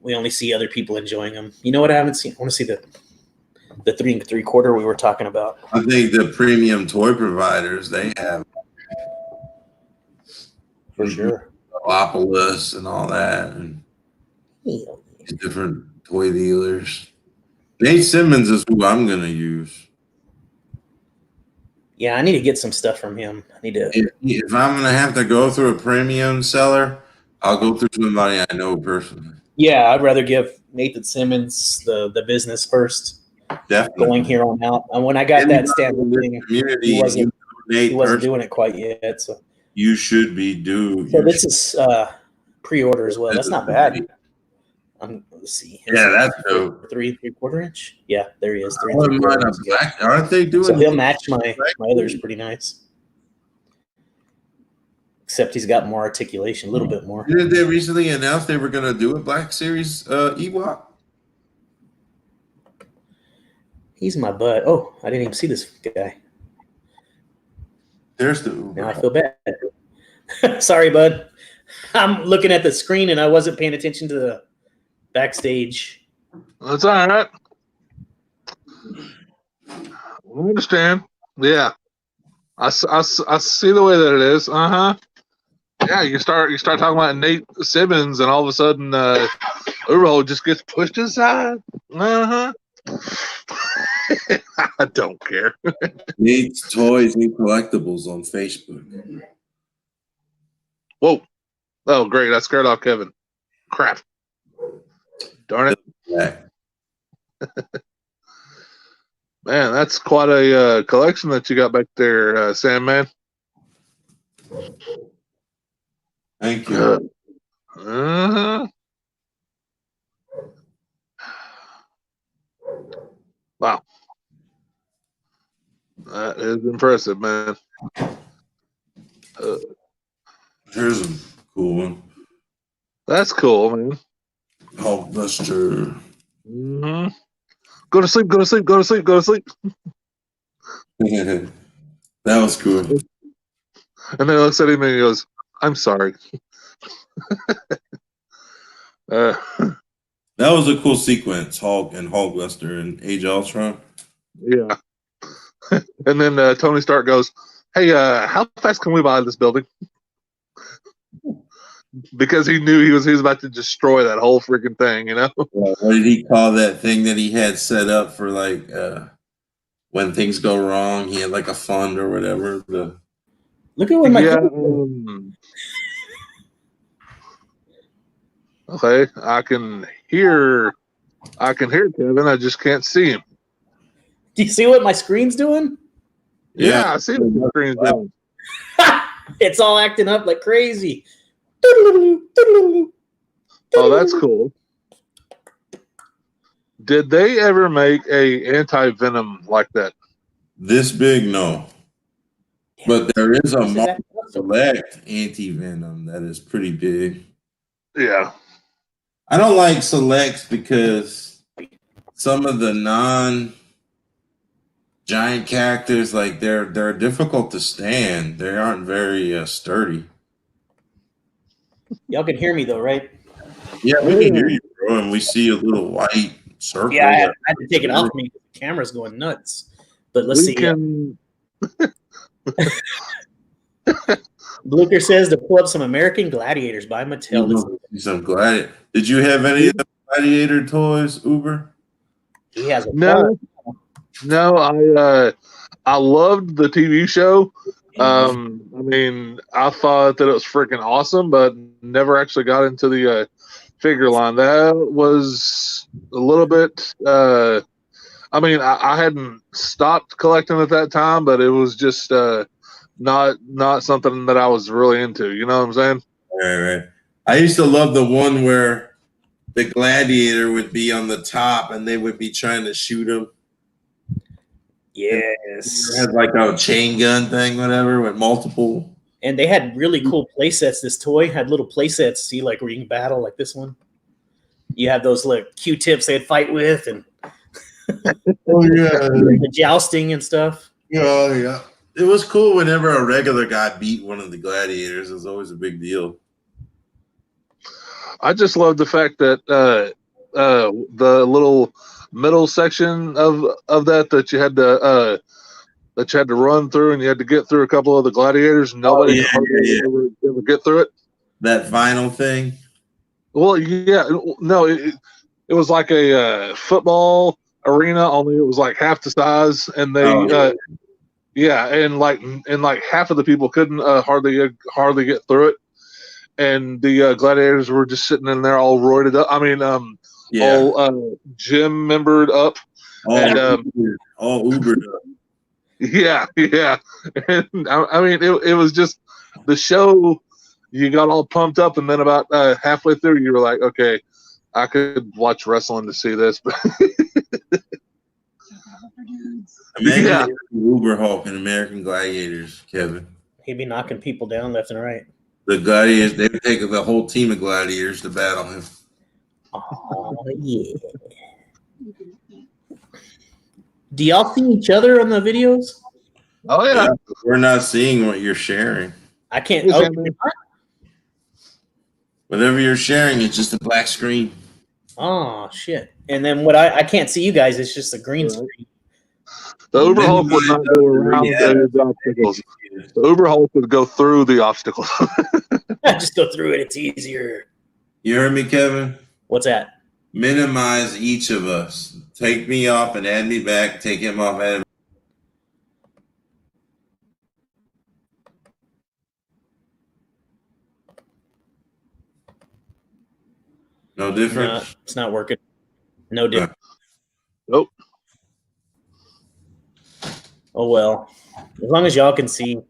We only see other people enjoying them. You know what I haven't seen? I want to see the 3 3/4 we were talking about. I think the premium toy providers, they have for sure Metropolis and all that, and different toy dealers. Nate Simmons is who I'm gonna use. Yeah, I need to get some stuff from him. I need to. If I'm gonna have to go through a premium seller, I'll go through somebody I know personally. Yeah, I'd rather give Nathan Simmons the business first. Definitely. Going here on out. And when I got that standard thing, he wasn't doing it quite yet. So you should be due. So this is pre-order as well. That's not bad. Let's see. Yeah, that's dope. 3 3/4 inch. Yeah, there he is. 3 3/4. Aren't they doing? So he'll match my others pretty nice. Except he's got more articulation, a little bit more. Did they recently announce they were going to do a Black Series Ewok? He's my bud. Oh, I didn't even see this guy. There's the Uber. Now I feel bad. Sorry, bud. I'm looking at the screen and I wasn't paying attention to the backstage. That's all right. I understand. Yeah. I see the way that it is. Uh-huh. Yeah, you start talking about Nate Simmons and all of a sudden Uberhold just gets pushed aside. Uh-huh. I don't care. Nate's Toys and Collectibles on Facebook. Whoa. Oh, great. I scared off Kevin. Crap. Darn it. Man, that's quite a collection that you got back there, Sandman. Thank you. Wow. That is impressive, man. Here's a cool one. That's cool, man. Hulkbuster. Mm-hmm. Go to sleep, go to sleep, go to sleep, go to sleep. That was cool. And then he looks at him and he goes, I'm sorry. That was a cool sequence, Hulk and Hulkbuster and Age of Ultron. Yeah. And then Tony Stark goes, hey, how fast can we buy this building? Because he knew he was about to destroy that whole freaking thing, you know? What did he call that thing that he had set up for, like, when things go wrong? He had, like, a fund or whatever. Look at what my Okay, I can hear Kevin. I just can't see him. Do you see what my screen's doing? Yeah, I see what the screen's doing. It's all acting up like crazy. Oh, that's cool. Did they ever make a anti-venom like that? This big, no. But there is a select anti-venom that is pretty big. Yeah. I don't like selects because some of the giant characters, like they're difficult to stand. They aren't very sturdy. Y'all can hear me though, right? Yeah, we can hear you, bro, and we see a little white circle. Yeah, I had to take it off me. The camera's going nuts. But let's see. Blucher says to pull up some American Gladiators by Mattel. Some Gladiator. Did you have any of the Gladiator toys, Uber? He has a no. I loved the TV show. I mean, I thought that it was freaking awesome, but never actually got into the figure line. That was a little bit. I mean, I hadn't stopped collecting at that time, but it was just not something that I was really into. You know what I'm saying? Right. I used to love the one where the Gladiator would be on the top and they would be trying to shoot him. Yes. It had like a chain gun thing, whatever, with multiple. And they had really cool play sets. This toy had little play sets, see, like where you can battle, like this one. You have those like Q-tips they'd fight with, and the jousting and stuff. Yeah. It was cool whenever a regular guy beat one of the Gladiators. It was always a big deal. I just love the fact that the little middle section of that you had to run through, and you had to get through a couple of the Gladiators. Nobody could ever get through it. That vinyl thing. Well, yeah, no, it was like a football arena, only it was like half the size, and they, and like half of the people couldn't hardly get through it, and the Gladiators were just sitting in there all roided up. I mean, all gym membered up, all Ubered up. Yeah, and I mean, it was just the show. You got all pumped up, and then about halfway through, you were like, "Okay, I could watch wrestling to see this." Imagine Uber Hulk and American Gladiators, Kevin. He'd be knocking people down left and right. The Gladiators, they would take the whole team of Gladiators to battle him. Oh, yeah. Do y'all see each other on the videos? Oh, yeah. We're not seeing what you're sharing. I can't. Whatever you're sharing, it's just a black screen. Oh, shit. And then what I can't see you guys, it's just a green screen. The Uber Hulk would not go around the obstacles. The Uber Hulk would go through the obstacles. Just go through it. It's easier. You heard me, Kevin? What's that? Minimize each of us. Take me off and add me back. Take him off and add him. No different? No, it's not working. No different. Nope. Oh, well. As long as y'all can see,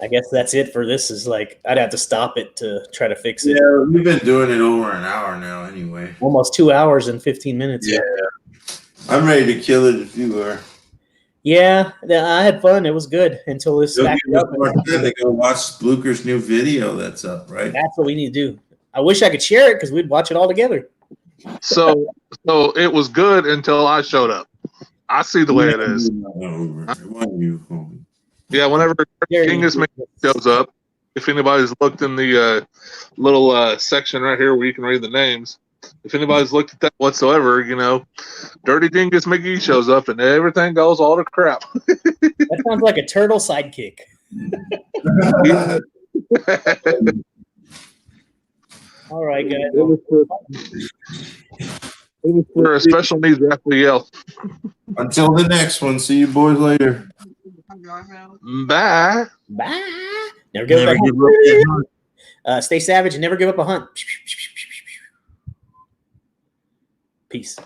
I guess that's it for this. Is like, I'd have to stop it to try to fix it. Yeah, we've been doing it over an hour now anyway. Almost 2 hours and 15 minutes. Yeah. I'm ready to kill it if you are. Yeah, I had fun. It was good until this. They go watch Blucher's new video that's up, right? That's what we need to do. I wish I could share it because we'd watch it all together. So it was good until I showed up. I see the way it is. Yeah, whenever Genghis shows up, if anybody's looked in the little section right here where you can read the names, if anybody's looked at that whatsoever, you know, Dirty Genghis McGee shows up and everything goes all to crap. That sounds like a turtle sidekick. All right, guys. It was for a special needs Raphael. Until the next one. See you boys later. Bye. Bye. Never give up. Stay savage and never give up a hunt. Peace.